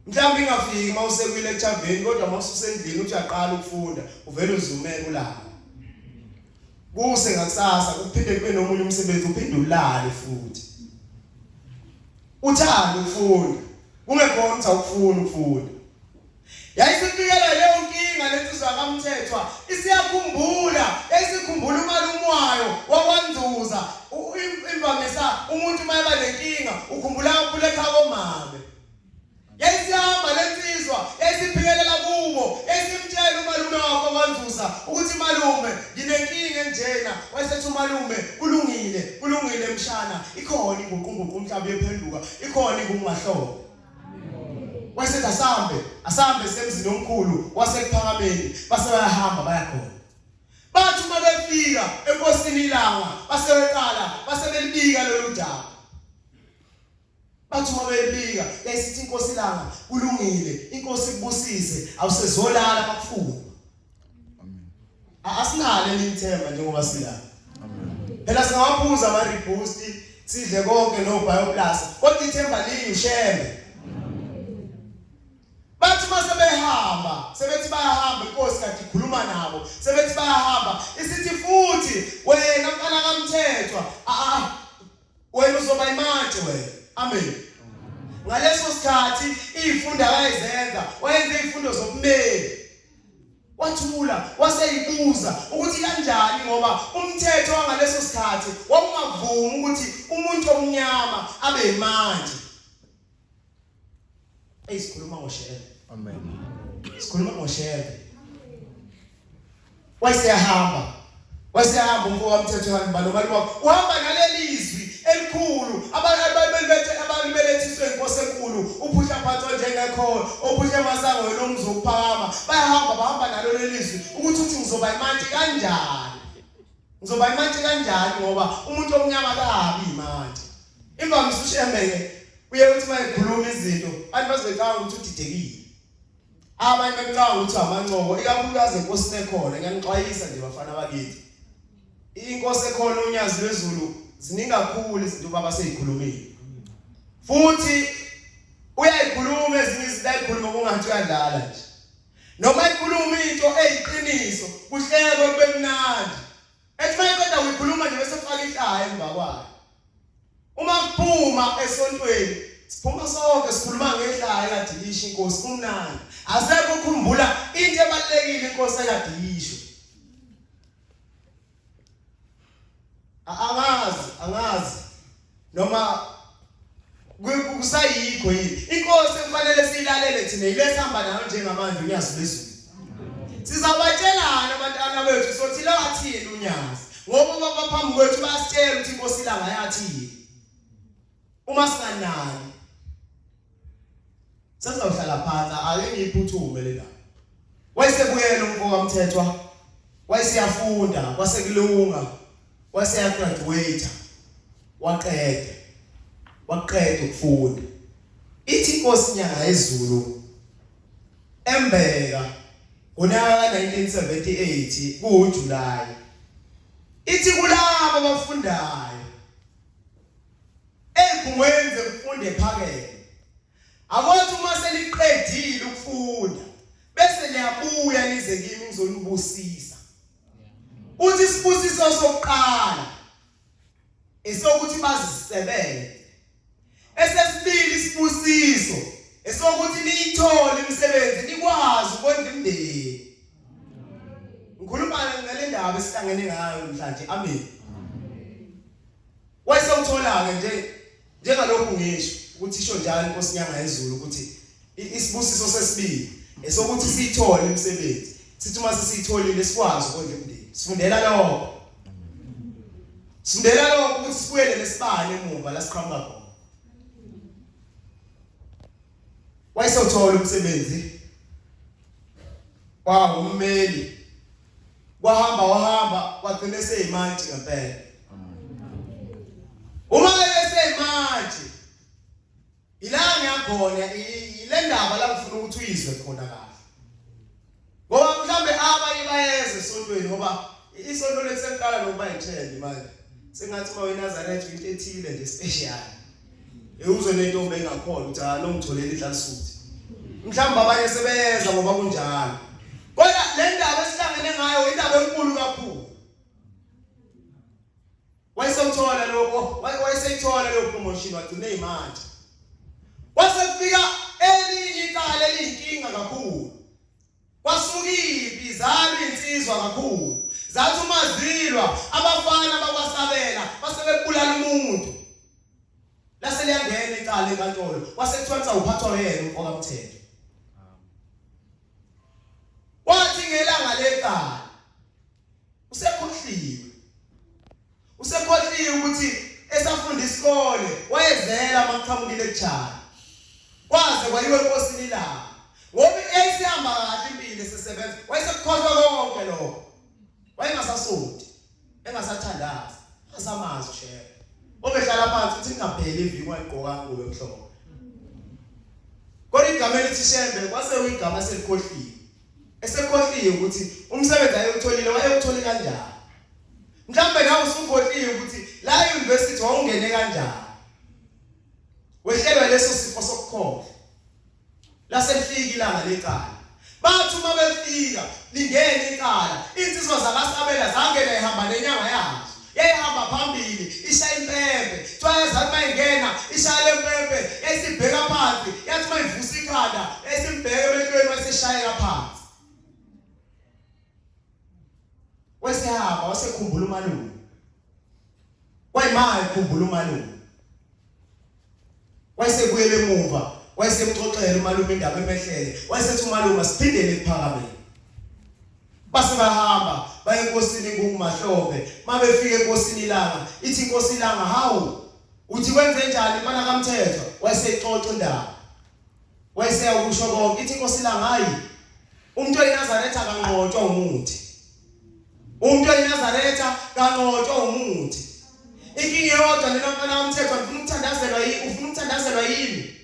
mhlawumbe ingafiki mawuse kwi lecture veni kodwa mawususendlini uthi uyaqala ukufunda uvela uzumela ulala kuse ngakusasa kuphinde kube nomunye umsebenzi uphinde ulale futhi uthanda ukufunda kungekhona ukuthi awufuni ukufunda yayisifikela leyo nkinga lensizwa kaMthethwa isiyakhumbula esikhumbula umalumwayo wakwanzuza imvamisa umuntu mayeba lenkinga ukhumbula ukulekhaya komame yayisihamba lensizwa yayisiphikelela kubo yayisimtshela umalume wakho wanzuza ukuthi malume nginenkinga enjena wayesethi umalume kulungile mshana ikhona inguqunguqu umhlaba uyephenduka ikhona ingumahlobo wayesethi asambe semzini omkhulu wasekuphakameni base bayahamba bayakhona bathi uma befika enkosini ilanga base belibika lolu daba bathi uma belibika yayisithi inkosi ilanga kulungile inkosi kubusise awusezolala bakufuna asinale nithemba njengoba sila phela singawaphuza ama reboost sidle konke no bioplus kodwa ithemba linye ushembe bathi mase behamba sebethi bayahamba inkosi kade ikhuluma nabo sebethi bayahamba isithi futhi wena mfana kaMthethwa wena uzoba imantshi wena amen ngaleso sikhathi izifundo akayizenza wayenza izifundo zobumeli wathula waseyibuza ukuthi kanjani ngoba umthetho wangaleso sikhathi wawungavumi ukuthi umuntu omnyama abe imantshi esikhuluma ngoshebe amen sikhuluma ngoshebe waseyahamba umfowethu wamthetho hamba nomalume uhamba nalelizwi elikhulu abalibelethiswe inkosi enkulu uphusha phansi njengekho ophusha emasango nomzokuphakama bahamba nalo lelizwi ukuthi ngizoba imantshi kanjani ngoba umuntu omnyama akabi imantshi imvamisa ushembeke uye uthi mayikhuluma izinto abantu bazocanga ukuthi udidekile abanye bacanga ukuthi amancoko ikakhulukazi inkosi ekhona ngiyanixwayisa nje bafana bakithi inkosi ekhona unyazi lwezulu ziningi kakhulu izinto baba seyikhulumile futhi uyayikhuluma ezinye izinto ayikhuluma kungathi uyadlala nje noma ikhuluma into eyiqiniso kuhleke kube mnandi ethi mayiqeda ukuyikhuluma nje bese ufaka ihlaya emva kwayo uma kuphuma esontweni siphuma sonke sikhuluma ngehlaya kade yisho inkosi kumnandi asekho ukukhumbula into ebalekile inkosi ekade yisho angazi noma kusayikho yini inkosi kufanele siyilalele thina ilesihamba nayo njengamanje unyazi lwezulu sizabatshelana abantwana bethu sothi la athini unyazi ngoba baphambi kwethu basitshela ukuthi inkosi ilanga yathini uma singanani sasizawuhlala phansi ake ngiyiphuthume lena wayesebuyela umfowethu wamthethwa wayesiyafunda kwasekulunga waseyagraduate waqeda ukufunda ithi inkosi inyanga yezulu embeka ngonyaka 1978 kuJuly ithi kulabo abafundayo ekungwenze ufunde ephakeme akwazi uma seliqedile ukufunda bese liyabuya nize kimi ngizonibusisa uthi isibusiso sokuqala esokuthi bazisebenze esesibili isibusiso esokuthi niyithole imisebenzi nikwazi ukondla imindeni ngikhuluma ngale ndaba esihlangene ngayo namhlanje amen wayesewuthola ke njengalokhu ngisho ukuthi isho njalo inkosi inyanga yezulu ukuthi isibusiso sesibili esokuthi siyithole imisebenzi sithi uma sisitholile sikwazi ukondla imindeni sifundela lokho ukuthi sibuyele lesibane emuva la siqhamuka khona wayesewuthola umsebenzi ummeli wahamba wagcina seyimantshi ngempela uma seyimantshi ilanga yakhona ile ndaba la ngifuna ukuthi uyizwe khona kahle ngoba mhlambe abanye bayeze esontweni ngoba isonto leseqala nokuba yitrend manje sengathi uma weNazaretha into ethile nje special uzwe nentombi engakhona ukuthi nongitholela idlalisuthi mhlawumbe abanye sebeyeza ngoba kunjalo kodwa le ndaba esihlangene ngayo indaba enkulu kakhulu wayesewuthola lokho wayeseyithola leyo promotion wagcina imantshi wasefika elinye icala eliyinkinga kakhulu kwasukiphi zalo insizwa kakhulu zathi umazilwa abafana bakwasabela basebebulala umuntu lase liyangena icala enkantolo wasekuthiwa uphathwa yena umfoka mthetho wathi ngelanga lecala usekhohliwe ukuthi esafunda isikole wayezela maqhamukile ejana kwaze kwayiwe enkosini la ngoba esihamba kahle impilo sesebenza wayesekukhohlwa konke lokho wayengasasonti engasathandazi asamazi share obehlala phansi uthi ngingabheli iviki wayigqoka nguwe emhloko kodwa igama elithi Shembe kwase uyigama selikhohliwe esekhohliwe ukuthi umsebenzi ayewutholile wayewuthole kanjani mhlambe nawe usukhohliwe ukuthi la university wawungene kanjani wehlelwa leso sifo sokukhohlwa laselifika ilanga lecala bathi uma befika lingene icala insizwa zakaSabela zangena ehamba nenyanga yazo yayihamba phambili ishaya impembe twayazathi mayingena ishaya lempembe yayisibheka phansi yathi mayivusa ikhanda esimbheke emehlweni waseshayeka phansi wesehamba wasekhumbula umalume wayimali ukukhumbula umalume wayesebuyele emuva wayesemxoxela umalume indaba emehlele wayesethi umalume siphindele ephakameni base bahamba baye enkosini kunguMahlobe mabefika enkosini ilanga ithi inkosi ilanga hawu uthi wenze njani mana kaMthethwa wayesexoxa indaba wayeseyakusho konke ithi inkosi ilanga hayi umuntu eNazaretha kanqotshwa umuthi umuntu eNazaretha kanqotshwa umuthi inkinga eyodwa nina mfana kaMthethwa ufuna ukuthandazelwa yini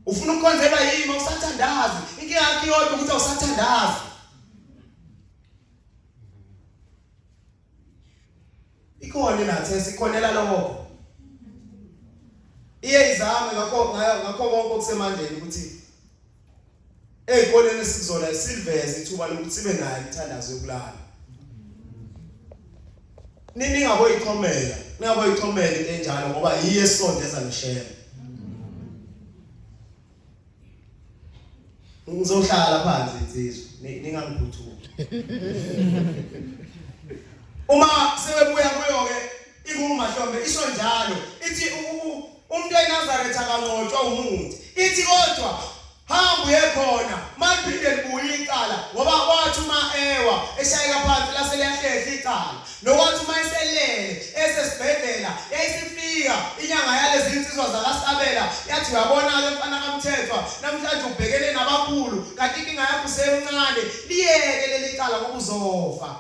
ufuna ukukhonzelwa yini usathandazi inkinga yakho iyodwa ukuthi awusathandazi ikhona nathi sikhonela lokho iyezame ngakho konke okusemandleni ukuthi ezikoleni sizola silveze ithuba lokuthi sibe nayo ithandazo yokulala ningaboyiqhomela into enjalo ngoba yiye esondeza ngishere ngizohlala phansi insizwa ningangiphuthuki uma sebebuya kuyo-ke ikunguMahlombe isho njalo ithi umuntu eNazaretha kanqotshwa umuthi ithi kodwa hamba uye khona maliphinde libuye icala ngoba wathi uma ewa eshayeka phansi lase liyahlehla icala nokwathi uma eselele esesibhedlela yayisifika inyanga yalezi insizwa zakaSabela yathi uyabona-ke mfana kaMthethwa namhlanje ubhekene nabakhulu kanti inkinga yakho usemncane liyeke leli cala ngoba uzofa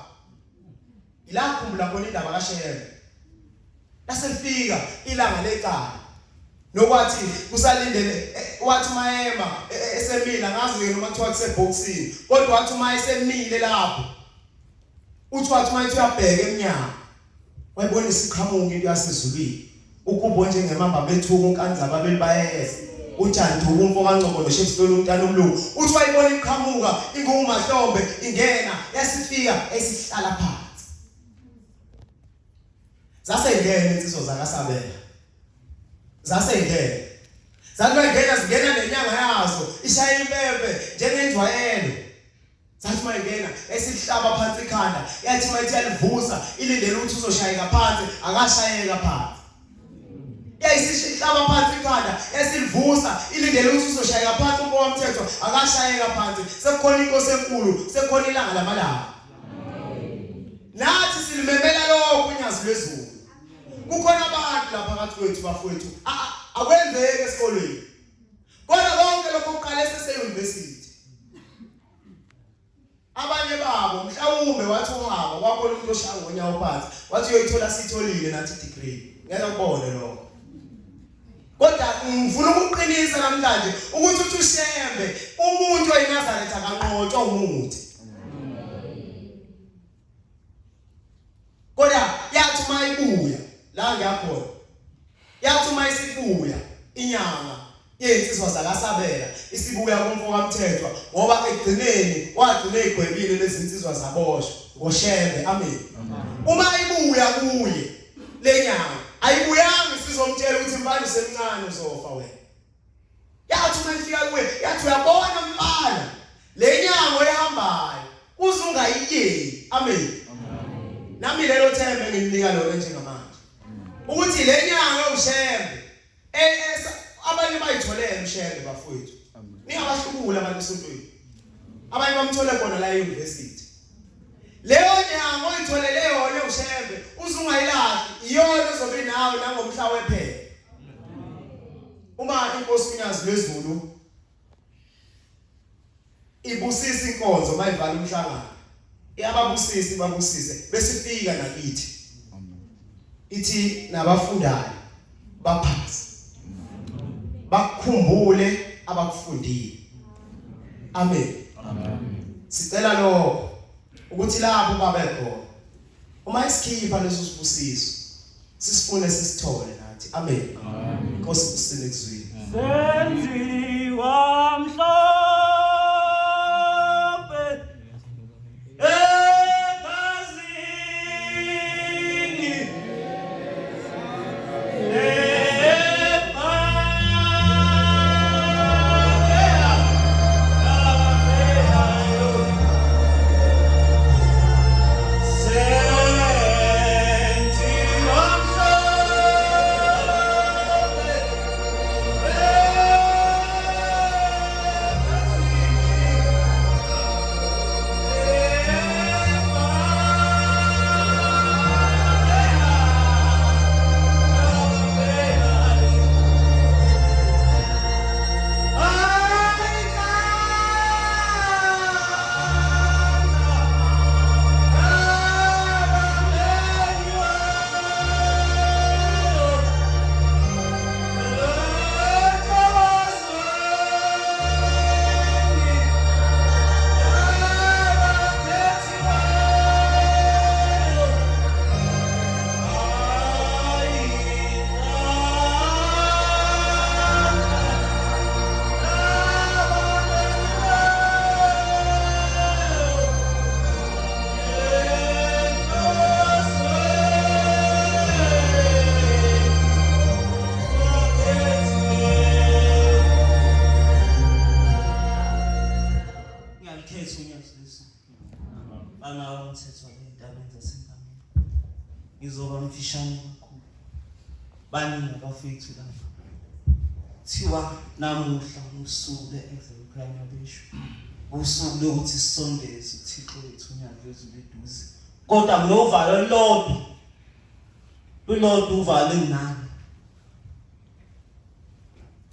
ila khumbula khona indaba kaShembe laselifika ilanga lecala nokwathi kusalindele wathi mayema esemila ngazi noma kuthiwa kuseboxini kodwa wathi uma esemile lapho uthi wathi mayithi uyabheka eminyango wayibona isiqhamuka into yasezulwini ukubo njengemamba bethuka unkanza babeli bayeza uJantu umfo kaNgcobo noShakespeare umntana omlungu uthi wayibona iqhamuka inguMahlombe ingena yasifika esihlala phansi zasengena insizwa zakaSabela zasengena zangena zingena nenyanga yazo ishaya impembe njengenjwayelo zathi mayingena esihlaba phansi ikhanda yathi mayithi yalivusa ilindele ukuthi uzoshayeka phansi akashayeka phansi yayisihlaba phansi ikhanda esilivusa ilindele ukuthi uzoshayeka phansi umfo kaMthethwa akashayeka phansi sekukhona inkosi enkulu sekukhona ilanga lamalanga nathi silimemela lokho unyazi lwezulu kukhona abantu lapha phakathi kwethu bafowethu akwenzeke esikolweni kodwa konke lokho kuqala sese-university abanye babo mhlawumbe wathi uhamba kwakhona umuntu oshaya ngonyawo phansi wathi uyoyithola sitholile nathi degree ngeke kubone lokho kodwa ngifuna ukuqinisa namhlanje ukuthi uthi uShembe umuntu eNazaretha kanqotshwa umuthi kodwa yathi mayibuya la ngiyakhona yathi uma isibuya inyanga yensizwa zakaSabela isibuya kumfo kaMthethwa ngoba egcineni wagcina egwebile lezi insizwa zaboshwa ngoShembe amen uma ibuya kuye lenyanga ayibuyanga sizomtshela ukuthi mfana usemncane uzofa wena yathi uma ifika kuye yathi uyabona mfana lenyanga ehambayo uzungayiyeki amen nami lelo themba ngilinika lona njengamanje ukuthi lenyanga uShembe abanye bayitholele umshebe bafowethu ningabahlubula abantu esontweni abanye bamthole khona la e-university leyo nyanga oyitholele yona ushebe uzungayilahli iyona ozobe nawe nangomhla wephela uma inkosi uNyazi lwezulu ibusisa inkonzo mayivala umhlangano iyababusisa babusise besifika nakithi ithi nabafundayo baphase bakukhumbule abakufundile amen sicela lokho ukuthi lapho babe khona uma isikhipha leso sibusiso sisifune sisithole nathi amen Nkosi kusine kuzwini senziwa mhla Ngizoba mfishane kakhulu baningi abafethu lapha thiwa namuhla usuku le-exam besho usuku lokuthi sisondeze uThixo wethu uNyazi lwezulu eduze kodwa kunovalo lolodwa uvalo nami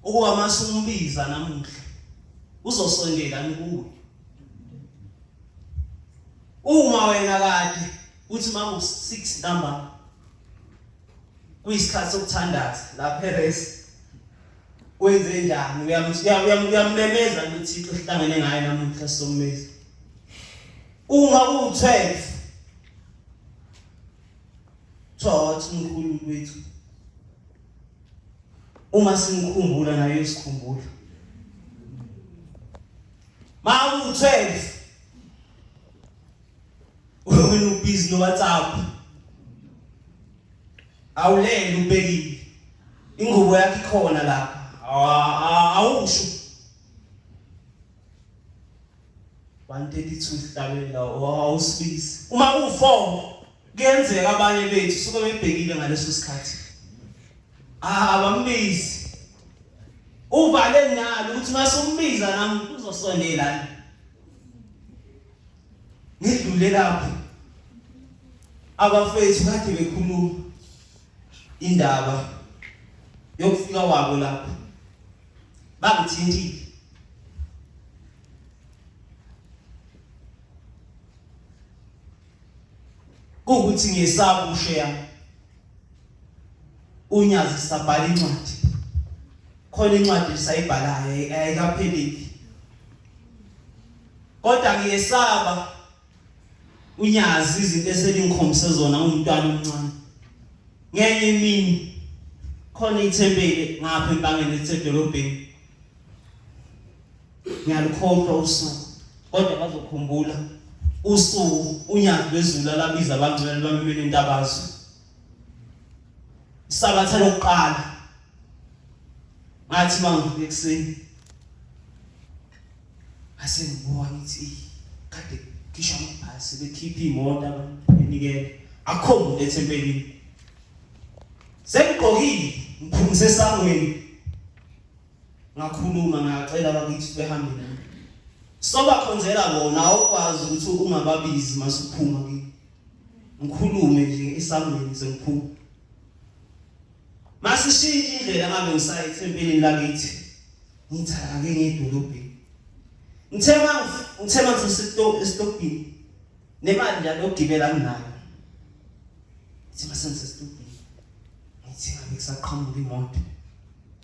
ukuba masumbiza namuhla uzosondela kuwe uma wena kade uthi mama u6 number kuyisikhathi sokuthandaza la Perez wenze njani uyamlemeza uThixo sihlangene ngaye namuhla someza uma u12 thothi uNkulunkulu wethu uma simkhumbula naye usikhumbula mama u12 wena ubhizi no WhatsApp awulele ubekile ingubo yakhe khona lapha awusho 132 sitabela awusibisi uma u4 kuyenzeka abanye bethu suke bebhekile ngaleso sikhathi abambizi uvale nalo ukuthi masumbiza nami uzosondela ngidlule lapho abafethu kade bekhuluma indaba yokufika wabo lapho bangithintile ukuthi ngesaba ushaya uNyazi sabhala incwadi khona incwadi sayibhalayo ayikapheleli kodwa ngiyesaba uNyazi izinto eselingikhombise zona umntwana omncane ngenye imini khona ithempeli ngapha empangeni esedolobheni ngiyalukhohlwa usuku kodwa bazokhumbula usuku uNyazi lwezulu labiza abangcwele bamemele intabazo isabatha lokuqala ngathi mangifike ekseni asengibuka ngithi kade kisha amaphasi bekhipha imoto abantu benikele akho umuntu ethempelini sengigqokile ngiphumise esangweni ngakhuluma ngacela bakithi behambe nami soba khonzela bona awukwazi ukuthi ungababizi masuphuma kimi ngikhulume nje esangweni sengiphuma masishintshe indlela ngabe ngisayithe empilweni lakithi ngithi ake ngedolobheni ngithema esitobhini nemali njalo yokugibela nginayo ngithi masenze esitobhini ngithi ngabe kusaqhamuka imoto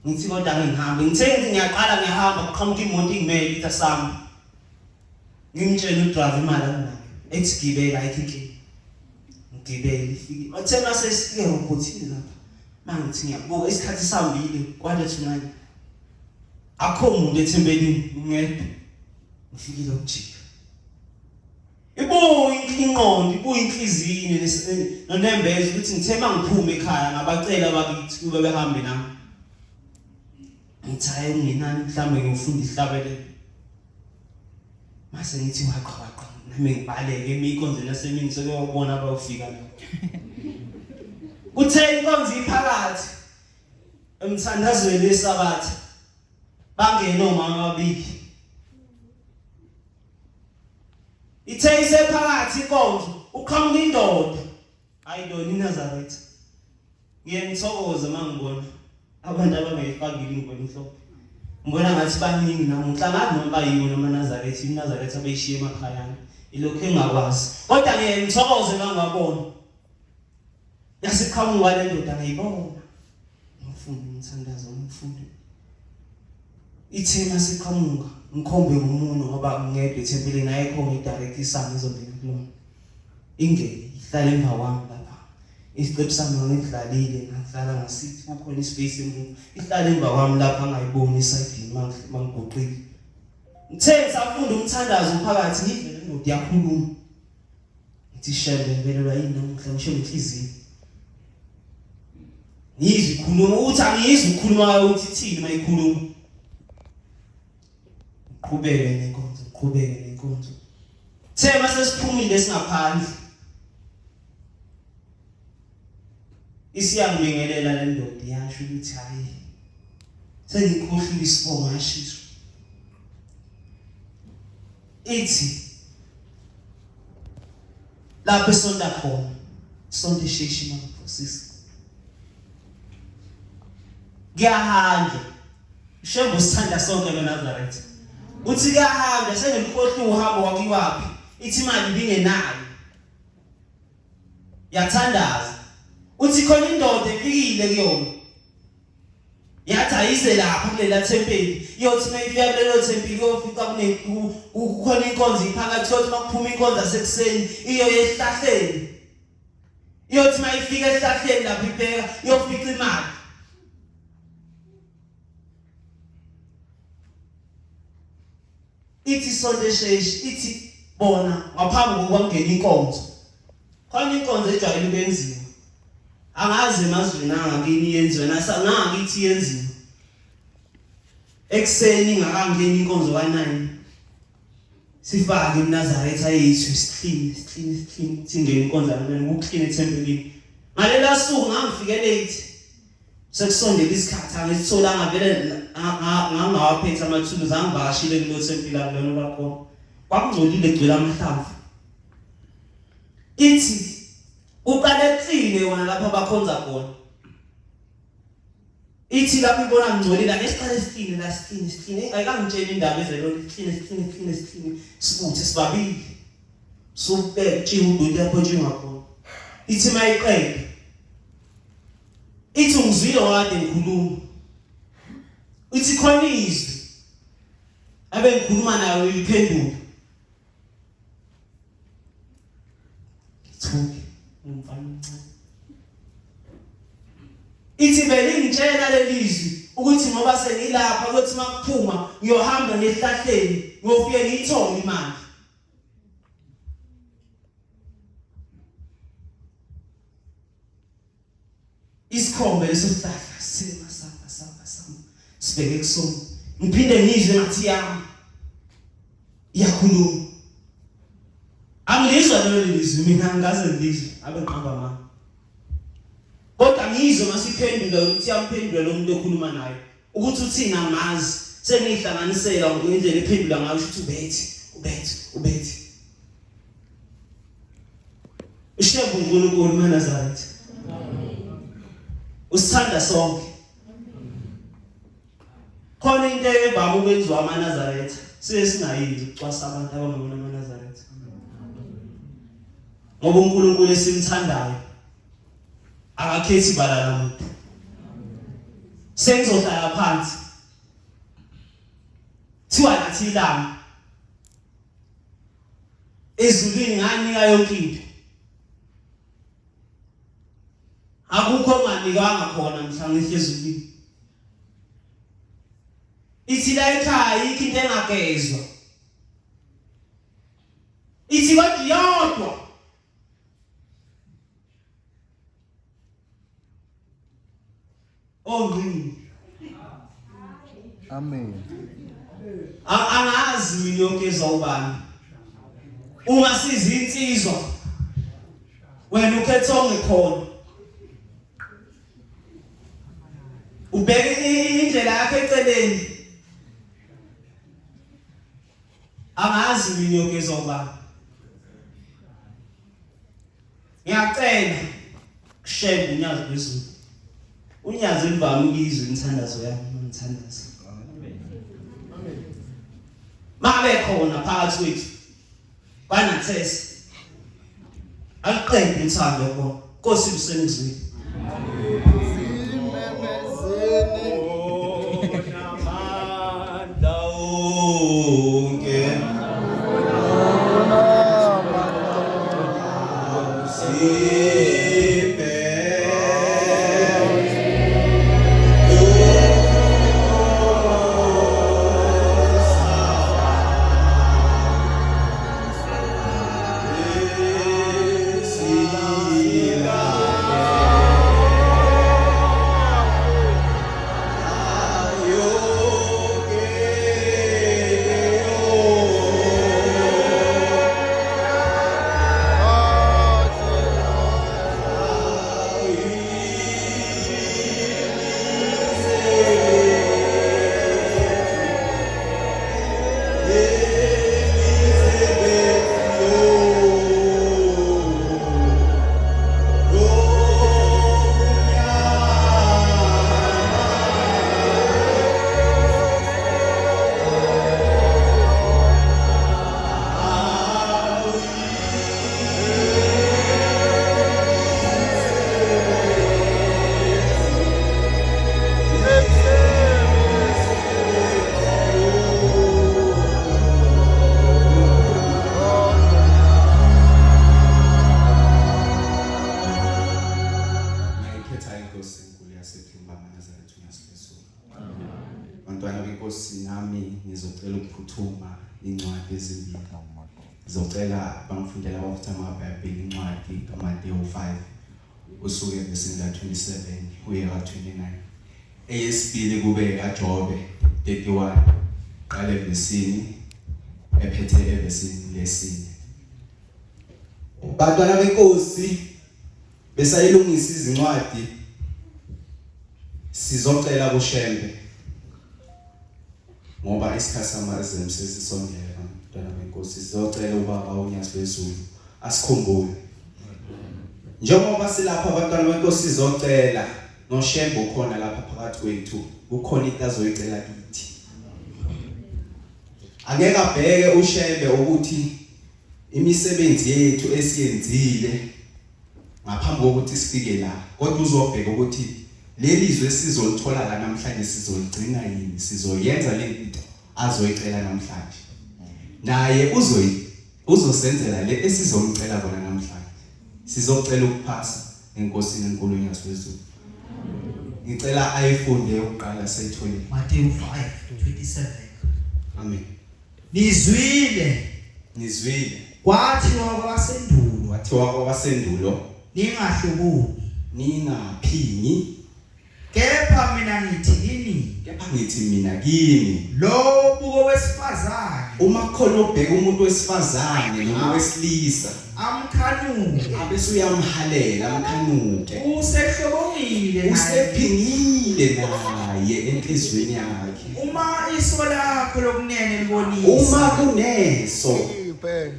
ngithi kodwa ngihambe ngithe ngiyaqala ngiyahamba kuqhamuka imoto ingimele ithi asami ngimtshela udriver imali anginayo ethi gibela ayikho ngibele ifike bathe mase sifike robotini lapha mangithi ngiyabuka isikhathi sambile kwalethu nani akho umuntu ethembelini ngedwa ngifikile ukujika ibuye inhliziyo nonembeza ukuthi ngithema ngiphume ekhaya ngabacela bakithi kube behambe nami ngithaye nginani mhlambe ngifunda ihlabelelo mase ngithi waqhaqa nami ngibaleke imikonzo nasemini sekuyobona abawufika la uthe inkonzo iphakathi emthandazweni lesabatha bangena omama ababili ithe isephakathi inkonzo uqhamuka indoda ayidoni iNazaretha ngiyengithokoza mangibona abantu abangayifakile ingwenya mhlophe ngibona ngathi baningi namuhla ngathi noma bayiwo noma Nazaretha iNazaretha bayishiye emakhaya ilokho engakwazi kodwa ngiyengithokoze mangabona yasiqhamuka le ndoda ngiyibona ngifunda umthandazo ngifunda ithema siqhamuka ngikhombe umuntu ngoba ngedwa ethempelini ayekho ngidirect isami izobheka kulona ingeke ihlale emva kwami lapha isiqephu sami ngidlalile ngahlala ngasithi kukhona ispace emuntu ihlale emva kwami lapha angayiboni isayidini mangiguqile ngithe safunda umthandazo phakathi ngivele ndoda yakhuluma ngithi shebe ngivelelwa yini namuhla ngisho inhliziyo ngizwe ikhuluma uthi angizwe ukukhuluma ukuthi ithini mayikhuluma qhubeke nenkonzo thema sesiphumile singaphandle isiyangibingelela le ndoda yasho ukuthi hayi sengikhohlile isibongo ngashiso ithi lapho esonta khona sonto isheshi mangifosisi ngiyahamba shembo sithanda sonke eNazaretha uthi kuyahamba sengimkhohla uhambo wakiwapi ithi imali bingenayo yathandaza uthi khona indoda efikile kuyona yathi ayise lapha kulela thempeli iyothi mayifika kulelo thempeli iyofika kukhona inkonzo iphakathi yothi makuphuma inkonzo asekuseni iyo esihlahleni iyothi mayifika esihlahleni lapha ibheka iyofika imali ithi sonto sheshi ithi bona ngaphambi kokwangena inkonzo khona inkonzo ejwayele ukwenziwa angazi emazweni angakini yenziwe nasangakithi yenziwe ekseni ngakangena inkonzo ka9 sifake eNazaretha yethu isihlini singena inkonzo yami ukuklina ethempelini ngalela suku ngangifike late sekusondela isikhathi angisithola ngavele ngangawaphethe amathuluzi angivashile kulo thempeli lona lakho kwakungcolile egcwele amahlamvu ithi uqalekile wona lapha bakhonza khona ithi lapho ibona ngcolile ngesiqale esihlini la sihlini ayikangitshela indaba ezelona sihlini sibuthe sibabili subeke ududu lapho nje ngakhona ithi mayiqede ithi ungizwile wade ngikhuluma ithi khona izwi abe ngikhuluma nayo iphendula ithuke umfana omncane ithi belingitshela lelizwi ukuthi ngoba sengilapha ukuthi makuphuma ngiyohamba ngehlahleni ngiyofike ngiyithole imali isikhombe lesosihlahla sima sibeke kusona ngiphinde ngizwe ngathi yami iyakhuluma angilizwa lelo lizwi mina ngaze ngilizwe abeqamba mama kodwa ngizwe masiphendula ukuthi yamphendula lo muntu okhuluma naye ukuthi uthina ngazi sengihlanganisela ngendlela ephendula ngayo ukuthi ubethi Ushebo uNkulunkulu maNazaretha usithanda sonke khona into evama ukwenziwa amaNazaretha singayizi ukucwasa abantu abangabona amaNazaretha ngoba uNkulunkulu esimthandayo akakhethi ibala lomuntu sengizohlala phansi thiwa nathi ilanga ezulwini nganika yonke into akukho nganikanga khona mhla ngihle ezulwini ithi la ekhaya yikho into engagezwa ithi kodwa yodwa ongqini Amen. angazi mina yonkezwa ubani uma sizinsizwa wena ukhetha ongekhona ubheke indlela yakhe eceleni angazi mina yonkezwa ubani ngiyacela kushebe unyazi phezulu unyazi livame ukizwe inthandazo yami ngithandaza mabe khona phakathi kwethu banathesa aqembe uthando yabo Nkosi msenizweni ngizocela ukuphuthuma incwadi ezimbili ngizocela bangifundela abafutha amabhayibheli incwadi kaMateyu 5 usuke ngesini la 27 uye ka 29 eyesibili kube kaJobe 31 qale evesini ephethe evesini lesine bantwana benkosi besayilungisa izincwadi sizocela kuShembe ngoba isikhathi samazwe sesisondela bantwana benkosi sizocela ubaba uNyazi lwezulu asikhumbule njengoba silapha abantwana benkosi sizocela noShembe ukhona lapha phakathi kwethu ukhona into azoyicela kithi angeke abheke uShembe ukuthi imisebenzi yethu esiyenzile ngaphambi kokuthi sifike la kodwa uzobheka ukuthi lelizwe sizolithola la namhlanje sizoligcina yini sizoyenza lento azoyicela namhlanje naye uzosenzela le esizomcela bona namhlanje sizocela ukuphasa enkosini enkulu uNyazi lwezulu ngicela ayifunde ukuqala sayithole Matthew 5:27 amen nizwile kwathiwa kwabasendulo kwabasendulo ningahlubuni ningaphingi Kepha mina ngithi kini, kepha ngithi mina kini lo buko wesifazane uma khona obheka umuntu wesifazane noma wesilisa amkhanuke abese uyamhalela amkhanuke usehlobongile naye. usephingile naye enhlizweni yakhe Uma iso lakho lokunene uma libonisa kuneso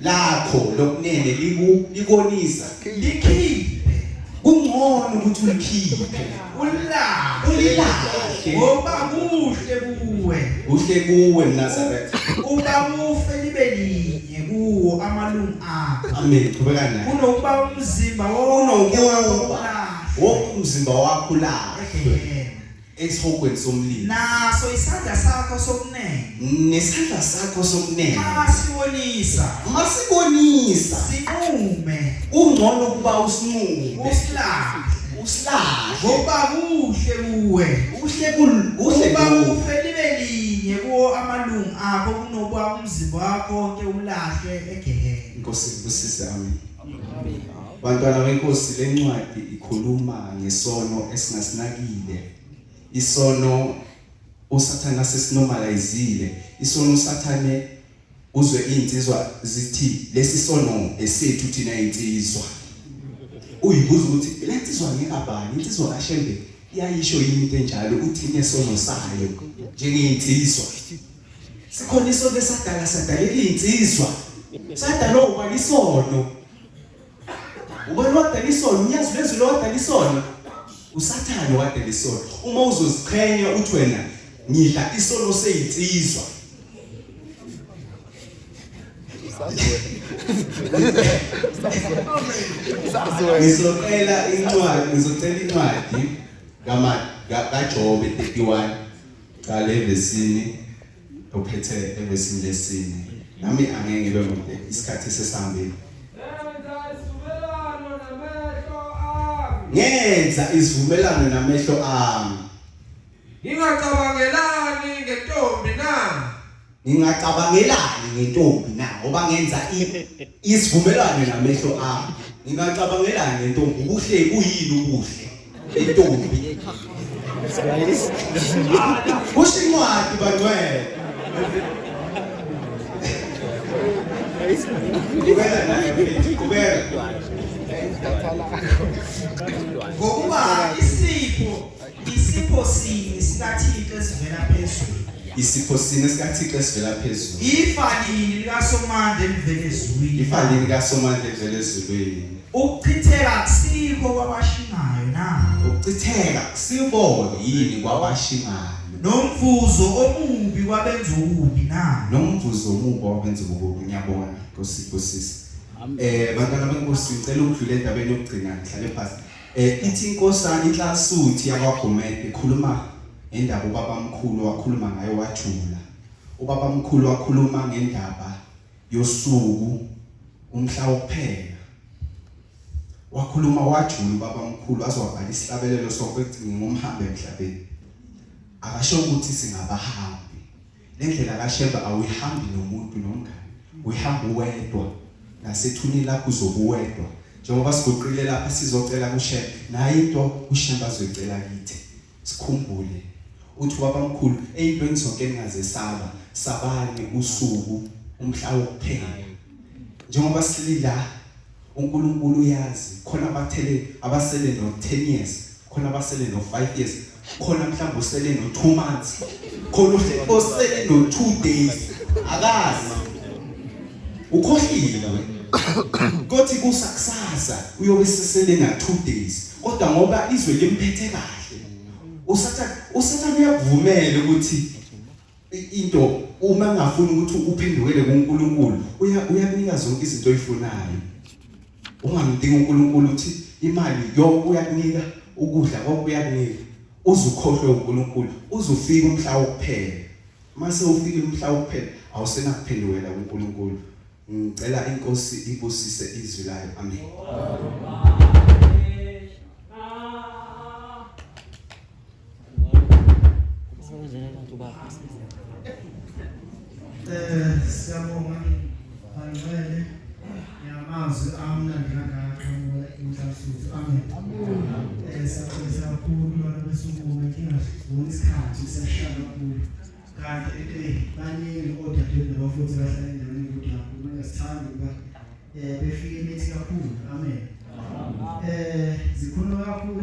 lakho lokunene libonisa likhiphe kungcono ukuthi ulikhiphe ulilahle ngoba kuhle kuwe kuhle kuwe mNazaretha uba mufe libe linye kuwo amalungu akho amen qhubeka naye kunokuba umzimba wonke wonke umzimba wakho lahle esihogweni somlilo naso isandla sakho sokunene nesandla sakho sokunene masibonisa masibonisa sinqume ungcono kuba usinqume usilahle ngoba kuhle kuwe kuhle uba kuwe mufe libe linye kuwo amalungu akho kunokuba umzimba wakho wonke ulahle egehena. Inkosi kusise amen bantwana benkosi lencwadi ikhuluma ngesono esingasinakile isono usathana sesinormalizile isono usathane uzwe insizwa zithi lesi sono esethu thina insizwa uyibuza ukuthi lensizwa ngekabani insizwa kaShembe iyayisho yini into enjalo uthi nesono sayo njengeinsizwa sikhona isono sadala insizwa sadala ubalisono ubani isono unyazi lezwi lodala isono usathane wadala isono uma uzoziqhenya uthi wena ngidla isono seyinsizwa ngizocela incwadi kaJobe 31 qale evesini ophethe evesini lesine nami angeke ngibe mude isikhathi sesihambile ngenza isivumelano namehlo ami Ngingacabangelani ngentombi na ngoba ngenza isivumelano namehlo ami ngingacabangelani ngentombi ubuhle kuyini ubuhle intombi kusho incwadi bangcwele kubeka ngokuba isipho sini sikaThixo esivela phezulu isipho sini sikaThixo esivela phezulu ifalini likaSomandla elivela ezulwini ifalini likaSomandla elivela ezulwini ukuchitheka kusikho kwabashingayo na ukuchitheka kusibone yini kwabashingayo nomvuzo omubi kwabenza ububi na nomvuzo omubi wabenza ububi ngiyabona nkosisi bantwana benkosi ngicela ukudlula endabeni yokugcina ngihlale phansi ithi inkosana iklasuthi yakwaGomede ikhuluma ngendaba ubabamkhulu wakhuluma ngayo wathula ubabamkhulu wakhuluma ngendaba yosuku umhla wokuphela wakhuluma wathula ubabamkhulu azowabhala isihlabelelo sokugcina ngomhambo emhlabeni akasho ukuthi singabahambi lendlela kaShembe awuyihambi nomuntu nomngane uyihamba uwedwa nasethuni lakho uzobuwedwa njengoba sigoqile lapha sizocela kuShembe naye into uShembe azoyicela kithi sikhumbule uthi babamkhulu eyintweni zonke engazesaba sabane usuku umhla wokuphela njengoba silila uNkulunkulu uyazi khona abathele abasele no 10 years khona abasele no 5 years khona mhlawumbe usele no 2 months khona usele no 2 days akazi ukhohlile kothi kusakusasa uyobe sesele na 2 days kodwa ngoba izwe limphethe kahle usathana uyakuvumela ukuthi into uma ngafuni ukuthi uphendukele kuNkulunkulu uyakunika zonke izinto oyifunayo ungamdinga uNkulunkulu uthi imali yonke uyakunika ukudla konke uyakunika uzukhohlwe uNkulunkulu uzufika umhla wokuphela mase ufike umhla wokuphela awusenakuphendukela kuNkulunkulu ngicela inkosi ibusise izwi layo amen siyabonga bangcwele yamazwi amnandi kangaka inhlasuthi amen siyabonga kakhulu sukuma inkingasibona isikhathi siyashaya kakhulu kanti baningi odadewethu nabafowethu abahlala endaweni ukuthi kakhulu ngesithanda ukuba befike imithi kakhulu amen zikhuluma kakhulu